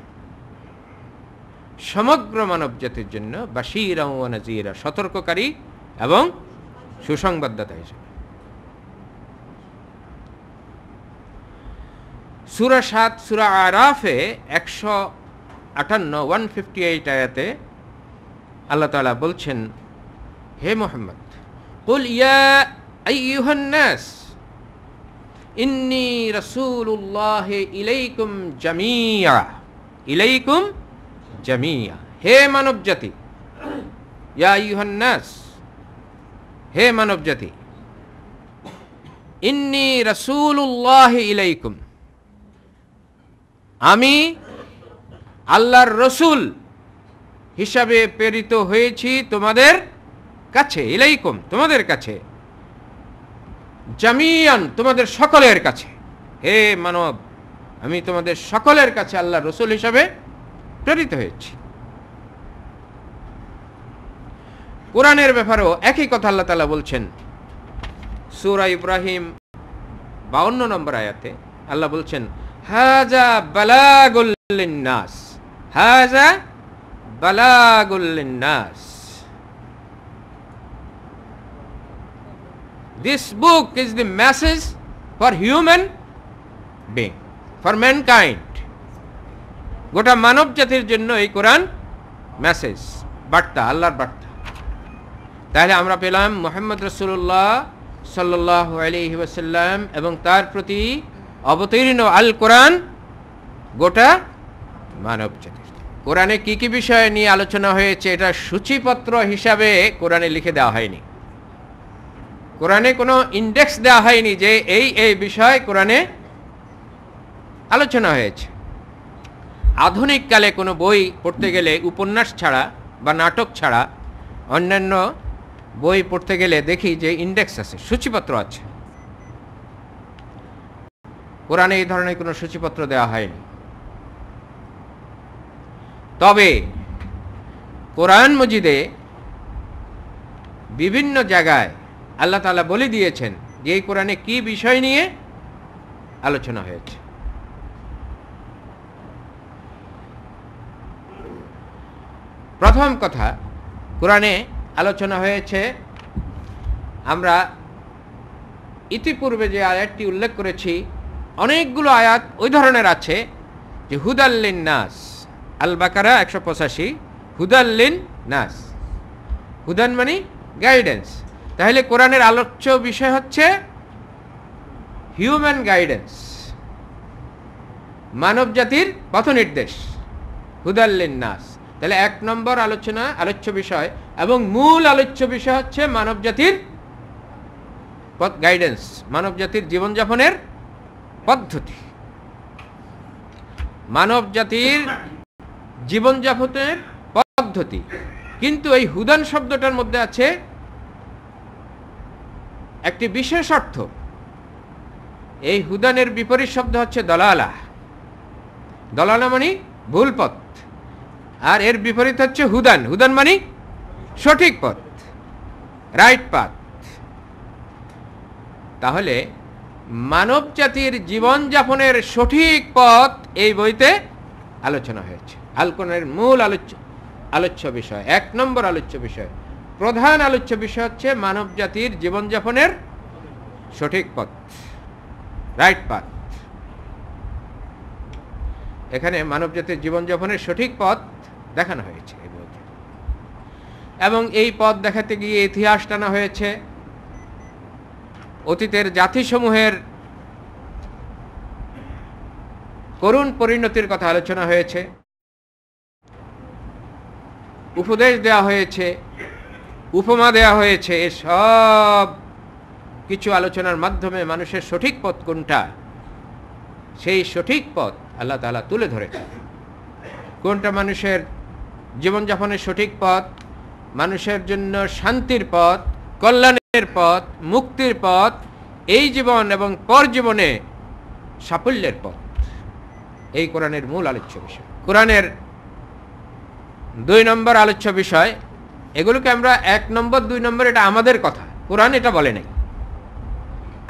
সমগ্র মানব জাতির জন্য, বাশীরাও ওয়া নাযীরা সতর্ককারী এবং সুসংবাদদাতা হিসেবে। সূরা 7 সূরা আরাফে 158 আয়াতে আল্লাহ তাআলা বলছেন হে মুহাম্মদ কুল ইয়া আইয়ুহান নাস ইন্নী রাসূলুল্লাহ ইলাইকুম জামিয়া, ইলাইকুম জামিয়া, হে মানব জাতি, ইয়া আইয়ুহান নাস হে মানব জাতি, ইন্নী রাসূলুল্লাহ ইলাইকুম আমি আল্লাহর রসুল হিসাবে প্রেরিত হয়েছি তোমাদের কাছে, ইলাইকুম তোমাদের কাছে, জামিয়ান তোমাদের সকলের কাছে, হে মানব আমি তোমাদের সকলের কাছে আল্লাহর রসুল হিসাবে প্রেরিত হয়েছি। কোরআনের ব্যাপারেও একই কথা আল্লাহ তাআলা বলছেন। সূরা ইব্রাহিম 52 নম্বর আয়াতে আল্লাহ বলছেন হাযা বালাগুল লিন্নাস, হাযা বালাগুল লিন্নাস, this book is the message for human being, for mankind. গোটা মানব জাতির জন্য এই কোরআন মেসেজ, বার্তা, আল্লাহর বার্তা। তাহলে আমরা পেলাম মুহাম্মদ রাসূলুল্লাহ সাল্লাল্লাহু আলাইহি ওয়াসাল্লাম এবং তার প্রতি অবতীর্ণ আল কোরআন গোটা মানব জাতির। কোরআনে কি কি বিষয় নিয়ে আলোচনা হয়েছে এটা সূচিপত্র হিসাবে কোরআনে লিখে দেওয়া হয়নি। কোরআনে কোনো ইন্ডেক্স দেওয়া হয়নি যে এই বিষয় কোরআনে আলোচনা হয়েছে। আধুনিক কালে কোনো বই পড়তে গেলে উপন্যাস ছাড়া বা নাটক ছাড়া অন্যান্য বই পড়তে গেলে দেখি যে ইন্ডেক্স আছে, সূচিপত্র আছে। কোরআনে এই ধরনের কোনো সূচিপত্র দেওয়া হয়নি। তবে কোরআন মজিদে বিভিন্ন জায়গায় আল্লাহ তাআলা বলে দিয়েছেন যে এই কোরআনে কি বিষয় নিয়ে আলোচনা হয়েছে। প্রথম কথা, কোরআনে আলোচনা হয়েছে, আমরা ইতিপূর্বে যে আয়াতটি উল্লেখ করেছি অনেকগুলো আয়াত ওই ধরনের আছে যে হুদাল্লিন নাস, আল বাকারা 185, হুদাল্লিন নাস, হুদান মানে গাইডেন্স। তাহলে কোরআনের আলোচ্য বিষয় হচ্ছে হিউম্যান গাইডেন্স, মানব জাতির পথনির্দেশ, হুদাল্লিন নাস। তাহলে 1 নম্বর আলোচ্য বিষয় এবং মূল আলোচ্য বিষয় হচ্ছে মানব জাতির পথ গাইডেন্স, মানব জাতির জীবনযাপনের পদ্ধতি, মানব জাতির জীবনযাপনের পদ্ধতি। কিন্তু এই হুদান শব্দটার মধ্যে আছে একটি বিশেষ অর্থ। এই হুদানের বিপরীত শব্দ হচ্ছে দলালা। দলালা মানে ভুল পথ, আর এর বিপরীত হচ্ছে হুদান। হুদান মানে সঠিক পথ, রাইট পাথ। তাহলে মানব জাতির জীবনযাপনের সঠিক পথ এই বইতে আলোচনা হয়েছে। আল কোরআনের মূল আলোচ্য বিষয়, 1 নম্বর আলোচ্য বিষয়, প্রধান আলোচ্য বিষয় হচ্ছে মানব জাতির জীবনযাপনের সঠিক পথ, রাইট পাথ। এখানে মানব জাতির জীবনযাপনের সঠিক পথ দেখানো হয়েছে এই বইতে। এবং এই পথ দেখাতে গিয়ে ইতিহাস টানা হয়েছে, অতীতের জাতিসমূহের করুণ পরিণতির কথা আলোচনা হয়েছে, উপদেশ দেওয়া হয়েছে, উপমা দেওয়া হয়েছে। সব কিছু আলোচনার মাধ্যমে মানুষের সঠিক পথ কোনটা, সেই সঠিক পথ আল্লাহ তাআলা তুলে ধরেছে। কোনটা মানুষের জীবনযাপনের সঠিক পথ, মানুষের জন্য শান্তির পথ, কল্যাণের পথ, মুক্তির পথ, এই জীবন এবং পরজীবনে সাফল্যের পথ, এই কোরআনের মূল আলোচ্য বিষয়। কোরআনের 2 নম্বর আলোচ্য বিষয়, এগুলোকে আমরা 1 নম্বর 2 নম্বর এটা আমাদের কথা, কোরআন এটা বলে নাই।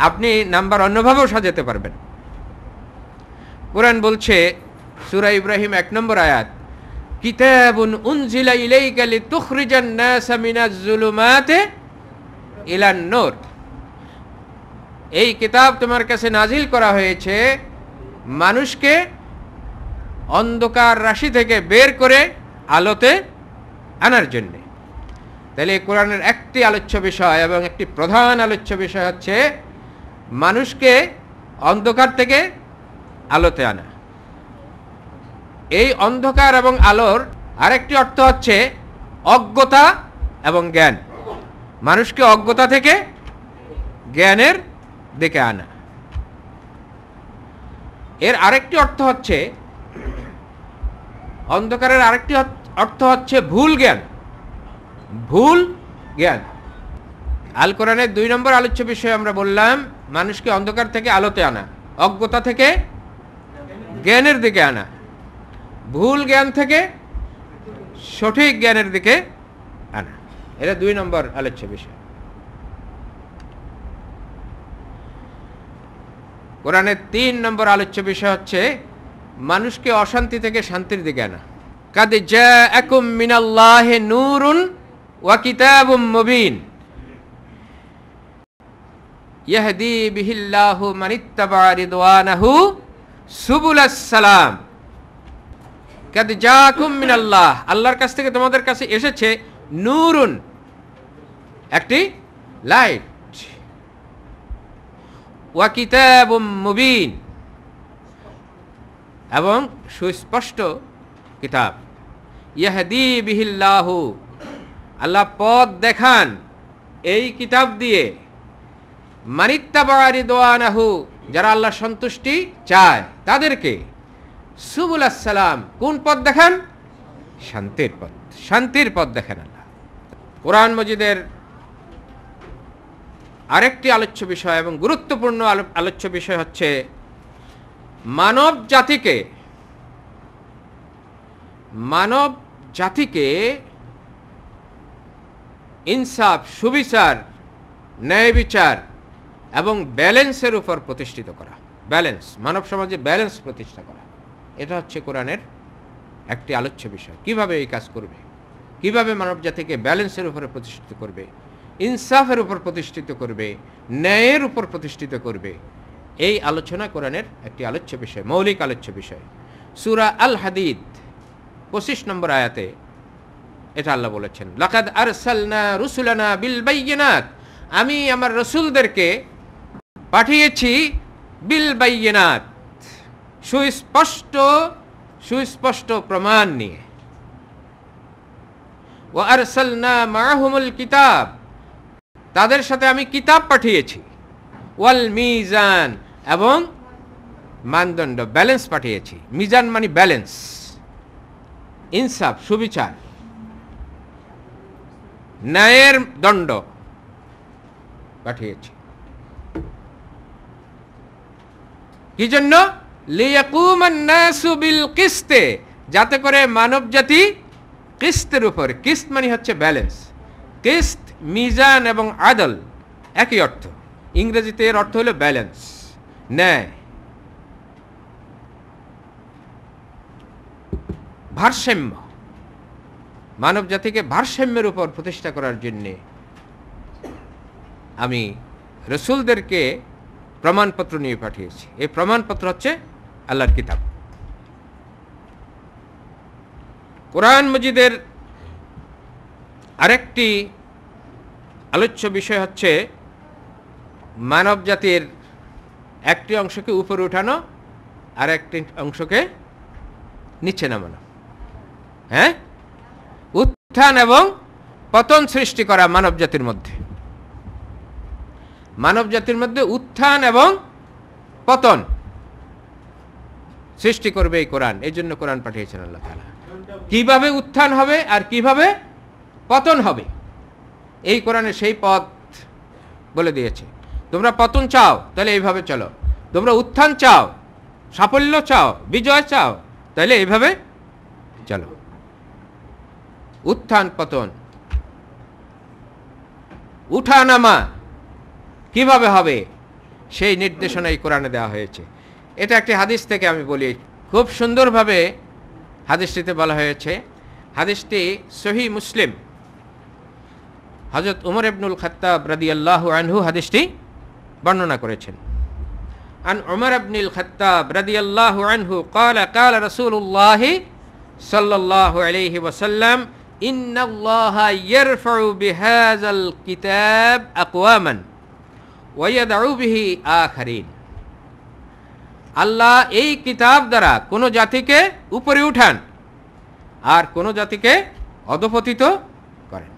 আপনি নাম্বার অন্যভাবেও সাজাতে পারবেন। কোরআন বলছে সূরা ইব্রাহিম 1 নম্বর আয়াত, কিতাবুন উনজিলা ইলাইকা লিতুখরিজান নাসা মিনাজ যুলুমাতি ইলান নূর। এই কিতাব তোমার কাছে নাজিল করা হয়েছে মানুষকে অন্ধকার রাশি থেকে বের করে আলোতে আনার জন্য। তাহলে কোরআনের একটি আলোচ্য বিষয় এবং একটি প্রধান আলোচ্য বিষয় হচ্ছে মানুষকে অন্ধকার থেকে আলোতে আনা। এই অন্ধকার এবং আলোর আরেকটি অর্থ হচ্ছে অজ্ঞতা এবং জ্ঞান, মানুষকে অজ্ঞতা থেকে জ্ঞানের দিকে আনা। এর আরেকটি অর্থ হচ্ছে, অন্ধকারের আরেকটি অর্থ হচ্ছে ভুল জ্ঞান, ভুল জ্ঞান। আল কোরআনের 2 নম্বর আলোচ্য বিষয় আমরা বললাম মানুষকে অন্ধকার থেকে আলোতে আনা, অজ্ঞতা থেকে জ্ঞানের দিকে আনা, ভুল জ্ঞান থেকে সঠিক জ্ঞানের দিকে আনা। এটা 2 নম্বর আলোচ্য বিষয়। কোরআনের 3 নম্বর আলোচ্য বিষয় হচ্ছে মানুষকে অশান্তি থেকে শান্তির দিকে আনা। কাদ জাআকুম মিনাল্লাহি নূরুন ওয়া কিতাবুম মুবিন ইয়াহদি বিহিল্লাহু মানিত্তাবা রিদওয়ানাহু সুবুলাস সালাম। কাদ জাকুম মিনাল্লাহ, আল্লাহর কাছ থেকে তোমাদের কাছে এসেছে নূরুন, একটি লাইট, ওয়া কিতাবুম মুবিন, এবং সুস্পষ্ট কিতাব। ইয়াহদি বিহিল্লাহু, আল্লাহ পথ দেখান এই কিতাব দিয়ে, মানিত্তাবা রিদওয়ানাহু, যারা আল্লাহ সন্তুষ্টি চায় তাদেরকে, সুবুলাস সালাম, কোন পথ দেখান? শান্তির পথ, শান্তির পথ দেখান আল্লাহ। কোরআন মজিদের আরেকটি আলোচ্য বিষয় এবং গুরুত্বপূর্ণ আলোচ্য বিষয় হচ্ছে মানব জাতিকে ইনসাফ, সুবিচার, ন্যায় বিচার এবং ব্যালেন্সের উপর প্রতিষ্ঠিত করা। ব্যালেন্স, মানব সমাজে ব্যালেন্স প্রতিষ্ঠা করা, এটা হচ্ছে কোরআনের একটি আলোচ্য বিষয়। কিভাবে এই কাজ করবে, কিভাবে মানব জাতিকে ব্যালেন্সের উপরে প্রতিষ্ঠিত করবে, ইনসাফের উপর প্রতিষ্ঠিত করবে, ন্যায়ের উপর প্রতিষ্ঠিত করবে, এই আলোচনা কোরআনের একটি আলোচ্য বিষয়, মৌলিক আলোচ্য বিষয়। সূরা আল হাদিদ 25 নম্বর আয়াতে এটা আল্লাহ বলেছেন, লাকাদ আরসালনা রুসুলানা বিল বাইয়িনাত, আমি আমার রসুলদেরকে পাঠিয়েছি বিল বাইয়িনাত, সুস্পষ্ট প্রমাণ নিয়ে। ওয়া আরসালনা মাআহুমুল কিতাব, তাদের সাথে আমি কিতাব পাঠিয়েছি। ওয়াল মিজান, এবং মানদণ্ড, ব্যালেন্স পাঠিয়েছি। মিজান মানে ব্যালেন্স, ইনসাফ, সুবিচার, ন্যায়ের দণ্ড পাঠিয়েছি। কি জন্য? লিয়াকুমান নাসু বিল কিসতে, যাতে করে মানব জাতি কিস্তের উপর, কিস্ত মানে হচ্ছে ব্যালেন্স, কিস্ত, মিজান এবং আদল একই অর্থ, ইংরেজিতে এর অর্থ হলো ব্যালেন্স, ন্যায়, ভারসাম্য। মানব জাতিকে ভারসাম্যের উপর প্রতিষ্ঠা করার জন্যে আমি রসুলদেরকে প্রমাণপত্র নিয়ে পাঠিয়েছি। এই প্রমাণপত্র হচ্ছে আল্লাহর কিতাব। কোরআন মজিদের আরেকটি আলোচ্য বিষয় হচ্ছে মানব জাতির একটি অংশকে উপরে উঠানো আর একটি অংশকে নিচে নামানো। হ্যাঁ, উত্থান এবং পতন সৃষ্টি করা মানব জাতির মধ্যে, মানব জাতির মধ্যে উত্থান এবং পতন সৃষ্টি করবে এই কোরআন। এই জন্য কোরআন পাঠিয়েছেন আল্লাহ তাআলা। কিভাবে উত্থান হবে আর কিভাবে পতন হবে, এই কোরআনে সেই পথ বলে দিয়েছে। তোমরা পতন চাও, তাহলে এইভাবে চলো। তোমরা উত্থান চাও, সাফল্য চাও, বিজয় চাও, তাহলে এইভাবে চলো। উত্থান পতন, উঠা নামা কিভাবে হবে, সেই নির্দেশনা এই কোরআনে দেওয়া হয়েছে। এটা একটি হাদিস থেকে আমি বলি, খুব সুন্দরভাবে হাদিসটিতে বলা হয়েছে। হাদিসটি সহিহ মুসলিম, হযরত উমর ইবনুল খাত্তাব রাদিয়াল্লাহু আনহু হাদিসটি বর্ণনা করেছেন। আন উমর ইবনুল খাত্তাব রাদিয়াল্লাহু আনহু قال قال رسول الله صلى الله عليه وسلم إن الله يرفع بهذا الكتاب أقواما ويدع به آخرين। আল্লাহ এই কিতাব দ্বারা কোন জাতিকে উপরে উঠান আর কোন জাতিকে অধপতিত করেন।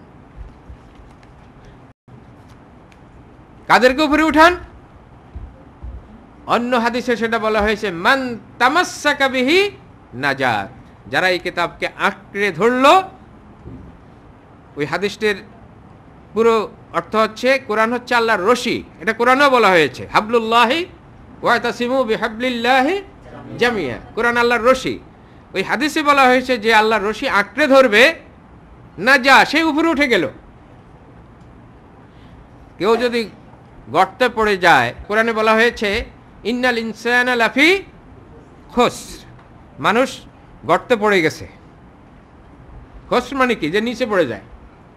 কাদেরকে উপরে উঠান? অন্য হাদিসে সেটা বলা হয়েছে মান তামাসসাকা বিহি নাজাত, যারা এই কিতাবকে আঁকড়ে ধরলো। ওই হাদিসটির পুরো অর্থ হচ্ছে কোরআন হচ্ছে আল্লাহর রশি, এটা কোরআনেও বলা হয়েছে হাবলুল্লাহি ওয়াতাসিমু বিহাবলিল্লাহি জামিয়া, কোরআন আল্লাহর রশি। ওই হাদিসে বলা হয়েছে যে আল্লাহর রশি আঁকড়ে ধরবে, না যা সে উপরে উঠে গেল। কেউ যদি গর্তে পড়ে যায়, কোরআনে বলা হয়েছে ইন্নাল ইনসানা লাফি খুসর, মানুষ গর্তে পড়ে গেছে। খুসর মানে কি? যে নিচে পড়ে যায়,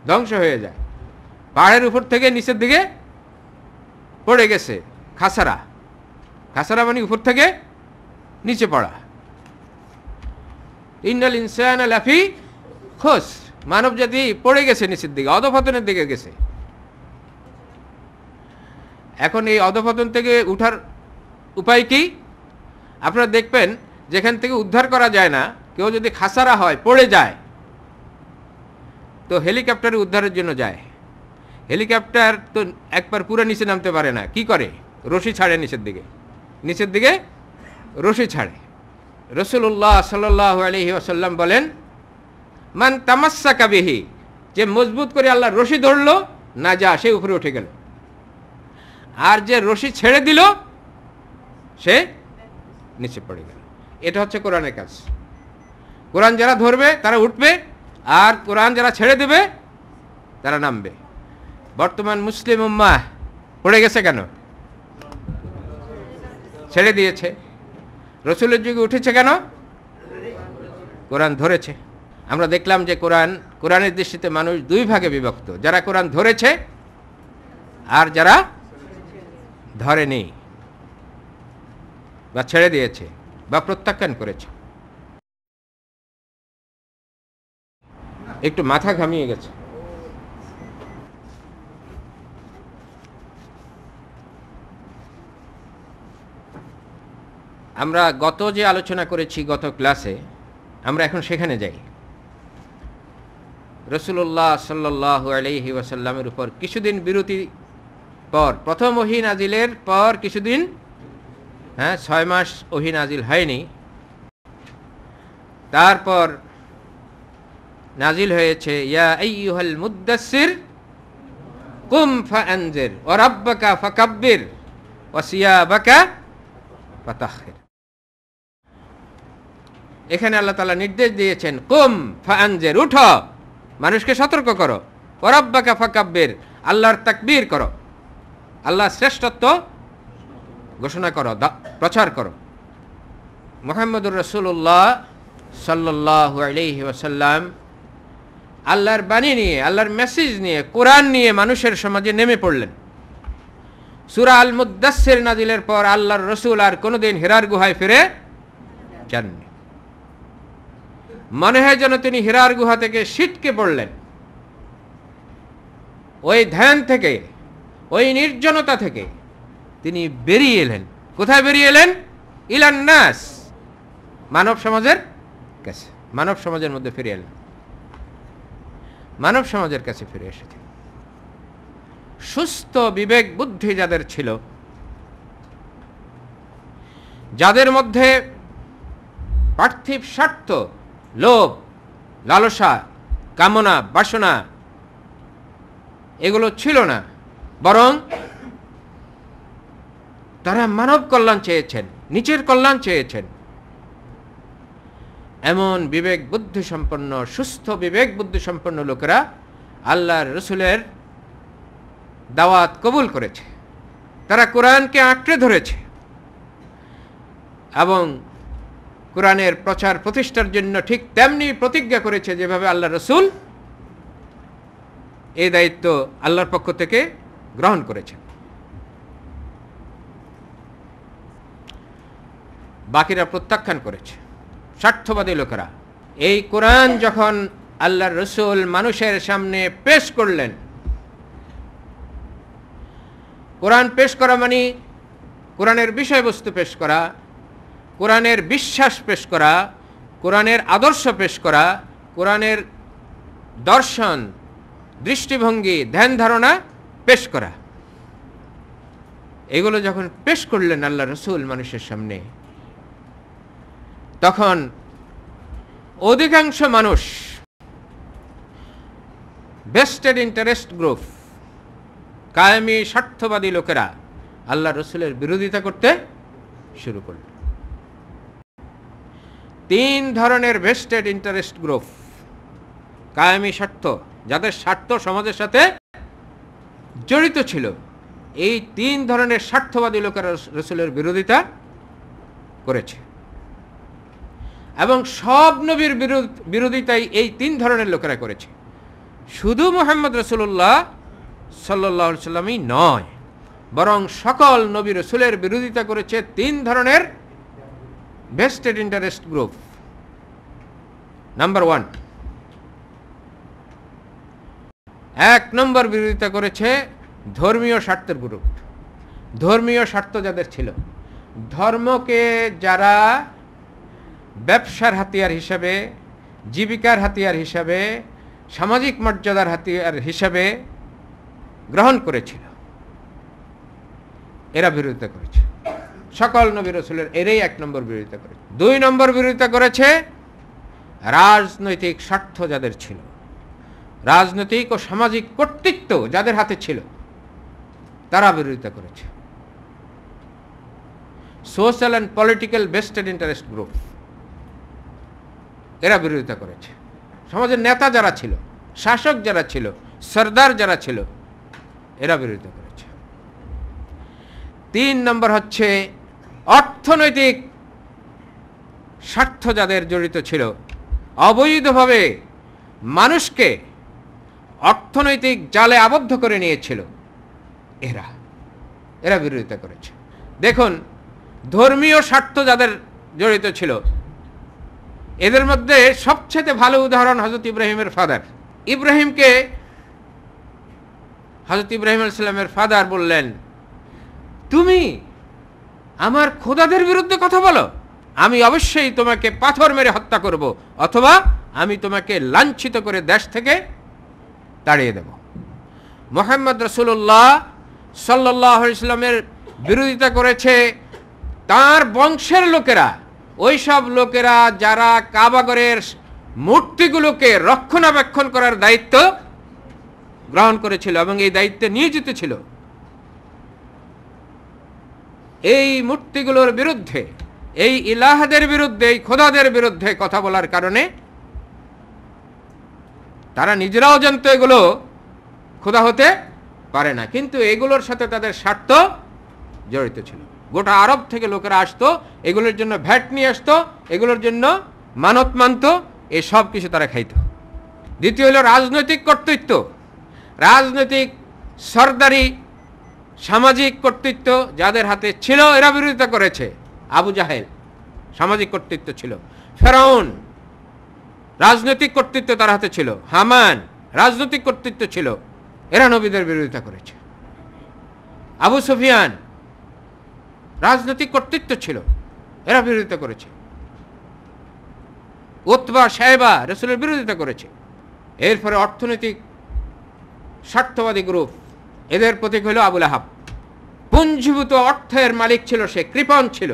ধ্বংস হয়ে যায়। পাহাড়ের উপর থেকে নিচের দিকে পড়ে গেছে, খাসারা। খাসারা মানে উপর থেকে নিচে পড়া। ইন্নাল ইনসানা লাফি খুসর, মানব জাতি পড়ে গেছে নিচের দিকে, অধঃপতনের দিকে গেছে। এখন এই অধঃপতন থেকে উঠার উপায় কি? আপনারা দেখবেন যেখান থেকে উদ্ধার করা যায় না, কেউ যদি খাসারা হয়, পড়ে যায়, তো হেলিকপ্টারে উদ্ধারের জন্য যায়। হেলিকপ্টার তো একবার পুরো নিচে নামতে পারে না, কি করে? রশি ছাড়ে নিচের দিকে রশি ছাড়ে। রাসূলুল্লাহ সাল্লাল্লাহু আলাইহি ওয়াসাল্লাম বলেন, মান তামাসসাকা বিহি, যে মজবুত করে আল্লাহর রশি ধরলো, না যা, সে উপরে উঠে গেল। আর যে রশি ছেড়ে দিল, সে নিচে পড়ে গেল। এটা হচ্ছে কোরআনের কাজ। কোরআন যারা ধরবে তারা উঠবে, আর কোরআন যারা ছেড়ে দেবে তারা নামবে। বর্তমান মুসলিম উম্মাহ পড়ে গেছে কেন? ছেড়ে দিয়েছে। রসুলের যুগে উঠেছে কেন? কোরআন ধরেছে। আমরা দেখলাম যে কোরআনের দৃষ্টিতে মানুষ দুই ভাগে বিভক্ত, যারা কোরআন ধরেছে আর যারা ধরেনি বা ছেড়ে দিয়েছে বা প্রত্যাখ্যান করেছে। একটু মাথা ঘামিয়ে গেছে। আমরা গত যে আলোচনা করেছি গত ক্লাসে, আমরা এখন সেখানে যাই। রাসূলুল্লাহ সাল্লাল্লাহু আলাইহি ওয়াসাল্লামের উপর কিছুদিন বিরতি পর, প্রথম ওহী নাজিলের পর কিছুদিন, 6 মাস ওহী নাজিল হয়নি, তারপর নাজিল হয়েছে ইয়া আইয়ুহাল মুদ্দাসসির কুম ফাআনজির ওয়া রাব্বাকা ফাকাব্বির ওয়া সিয়াবাকা ফাতাহহির। এখানে আল্লাহ তাআলা নির্দেশ দিয়েছেন, কুম ফাআনজির, উঠো, মানুষকে সতর্ক করো, ওয়া রাব্বাকা ফাকাব্বির, আল্লাহর তাকবীর করো, আল্লাহর শ্রেষ্ঠত্ব ঘোষণা করো, প্রচার করো। মুহাম্মদুর রাসূলুল্লাহ সাল্লাল্লাহু আলাইহি ওয়াসাল্লাম আল্লাহর বাণী নিয়ে, আল্লাহর মেসেজ নিয়ে, কোরআন নিয়ে মানুষের সমাজে নেমে পড়লেন। সূরা আল মুদ্দাসসির নাজিলের পর আল্লাহর রাসূল আর কোনোদিন হিরার গুহায় ফিরে যাননি। মনে হয় যেন তিনি হিরার গুহা থেকে ছিটকে পড়লেন। ওই ধ্যান থেকে, ওই নির্জনতা থেকে তিনি বেরিয়ে এলেন। কোথায় বেরিয়ে এলেন? ইলান নাস, মানব সমাজের কাছে, মানব সমাজের মধ্যে ফিরে এলেন, মানব সমাজের কাছে ফিরে এসেছেন। সুস্থ বিবেক বুদ্ধি যাদের ছিল, যাদের মধ্যে পার্থিব স্বার্থ, লোভ, লালসা, কামনা, বাসনা এগুলো ছিল না, বরং তারা মানব কল্যাণ চেয়েছেন, নিচের কল্যাণ চেয়েছেন, এমন বিবেক বুদ্ধি সম্পন্ন, সুস্থ বিবেক বুদ্ধি সম্পন্ন লোকেরা আল্লাহর রসুলের দাওয়াত কবুল করেছে। তারা কোরআনকে আঁকড়ে ধরেছে এবং কোরআনের প্রচার প্রতিষ্ঠার জন্য ঠিক তেমনি প্রতিজ্ঞা করেছে যেভাবে আল্লাহ রসুল এই দায়িত্ব আল্লাহর পক্ষ থেকে গ্রহণ করেছেন। বাকিরা প্রত্যাখ্যান করেছে, স্বার্থবাদী লোকেরা। এই কোরআন যখন আল্লাহর রসুল মানুষের সামনে পেশ করলেন, কোরআন পেশ করা মানে কোরআনের বিষয়বস্তু পেশ করা, কোরআনের বিশ্বাস পেশ করা, কোরআনের আদর্শ পেশ করা, কোরআনের দর্শন, দৃষ্টিভঙ্গি, ধ্যান ধারণা পেশ করা। এগুলো যখন পেশ করলেন আল্লাহ রসুল মানুষের সামনে, তখন অধিকাংশ মানুষ, বেস্টেড ইন্টারেস্ট গ্রুপ, কায়েমি স্বার্থবাদী লোকেরা আল্লাহ রসুলের বিরোধিতা করতে শুরু করল। 3 ধরনের ভেস্টেড ইন্টারেস্ট গ্রুপ, কায়েমি স্বার্থ, যাদের স্বার্থ সমাজের সাথে জড়িত ছিল, এই 3 ধরনের স্বার্থবাদী লোকেরা রসুলের বিরোধিতা করেছে। এবং সব নবীর বিরোধিতাই এই 3 ধরনের লোকেরা করেছে, শুধু মুহাম্মদ রাসূলুল্লাহ সাল্লাল্লাহু আলাইহি সাল্লামই নয়, বরং সকল নবী রসুলের বিরোধিতা করেছে 3 ধরনের ভেস্টেড ইন্টারেস্ট গ্রুপ। নাম্বার 1, 1 নম্বর বিরোধিতা করেছে ধর্মীয় স্বার্থের গ্রুপ। ধর্মীয় স্বার্থ যাদের ছিল, ধর্মকে যারা ব্যবসার হাতিয়ার হিসাবে, জীবিকার হাতিয়ার হিসাবে, সামাজিক মর্যাদার হাতিয়ার হিসাবে গ্রহণ করেছিল, এরা বিরোধিতা করেছে। সকল নবী রাসূলের এরাই 1 নম্বর বিরোধিতা করেছে। 2 নম্বর বিরোধিতা করেছে রাজনৈতিক স্বার্থ যাদের ছিল, রাজনৈতিক ও সামাজিক কর্তৃত্ব যাদের হাতে ছিল, তারা বিরোধিতা করেছে। Social and political vested interest group, এরা বিরোধিতা করেছে। সমাজের নেতা যারা ছিল, শাসক যারা ছিল, সরদার যারা ছিল, এরা বিরোধিতা করেছে। 3 নম্বর হচ্ছে অর্থনৈতিক স্বার্থ যাদের জড়িত ছিল, অবৈধভাবে মানুষকে অর্থনৈতিক জালে আবদ্ধ করে নিয়েছিল, এরা বিরোধিতা করেছে। দেখুন, ধর্মীয় স্বার্থ যাদের জড়িত ছিল, এদের মধ্যে সবচেয়ে ভালো উদাহরণ হযরত ইব্রাহিমের ফাদার। ইব্রাহিমকে হযরত ইব্রাহিম আলাইহিস সালামের ফাদার বললেন, তুমি আমার খোদাদের বিরুদ্ধে কথা বলো, আমি অবশ্যই তোমাকে পাথর মেরে হত্যা করব, অথবা আমি তোমাকে লাঞ্ছিত করে দেশ থেকে তাড়িয়ে দেব। মুহাম্মদ রাসূলুল্লাহ সাল্লাল্লাহু আলাইহি ওয়াসাল্লামের বিরোধিতা করেছে তার বংশের লোকেরা, ওই সব লোকেরা যারা কাবাগরের মূর্তিগুলোকে রক্ষণাবেক্ষণ করার দায়িত্ব গ্রহণ করেছিল এবং এই দায়িত্বে নিয়োজিত ছিল। এই মূর্তিগুলোর বিরুদ্ধে, এই ইলাহদের বিরুদ্ধে, এই খোদাদের বিরুদ্ধে কথা বলার কারণে তারা নিজেরাও জানতো এগুলো খোদা হতে পারে না, কিন্তু এগুলোর সাথে তাদের স্বার্থ জড়িত ছিল। গোটা আরব থেকে লোকেরা আসতো, এগুলোর জন্য ভ্যাট নিয়ে আসতো, এগুলোর জন্য মানত মানত, এই সব কিছু তারা খাইত। দ্বিতীয় হলো রাজনৈতিক কর্তৃত্ব, রাজনৈতিক সরদারি, সামাজিক কর্তৃত্ব যাদের হাতে ছিল, এরা বিরোধিতা করেছে। আবু জাহেল সামাজিক কর্তৃত্ব ছিল, ফেরাউন রাজনৈতিক কর্তৃত্ব তার হাতে ছিল, হামান রাজনৈতিক কর্তৃত্ব ছিল, এরা নবীদের বিরোধিতা করেছে। আবু সুফিয়ান রাজনৈতিক কর্তৃত্ব ছিল, এরা বিরোধিতা করেছে। উতবা সাইবা রাসূলের বিরোধিতা করেছে। এরপরে অর্থনৈতিক স্বার্থবাদী গ্রুপ, এদের প্রতীক হলো আবু লাহাব। পুঞ্জীভূত অর্থের মালিক ছিল সে, কৃপণ ছিল,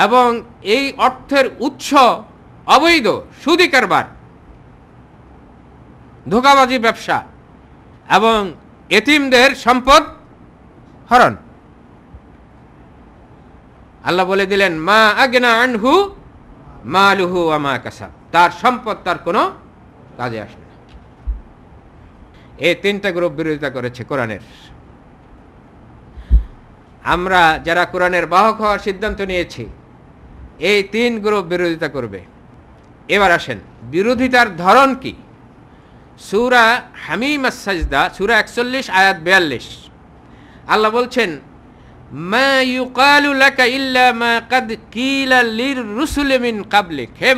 এবং এই অর্থের উৎস অবৈধ সুদী কারবার, ধোঁকাবাজি ব্যবসা এবং এতিমদের সম্পদ হরণ। আল্লাহ বলে দিলেন, মা আগনা আনহু মালুহু ওয়া মা কাসাব, তার সম্পদ তার কোনো কাজে আসবে না। এই 3টা গ্রুপ বিরোধিতা করেছে কোরআনের। আমরা যারা কোরআনের বাহক হওয়ার সিদ্ধান্ত নিয়েছি, এই 3 গ্রুপ বিরোধিতা করবে। এবার আসেন বিরোধিতার ধরন কি। সূরা হামিম আস-সাজদা, সূরা 41 আয়াত 42, আল্লাহ বলছেন, মা ইউকালু লাকা ইল্লা মা কাদ কিলা লির রুসুলি মিন ক্বাবলিক, হে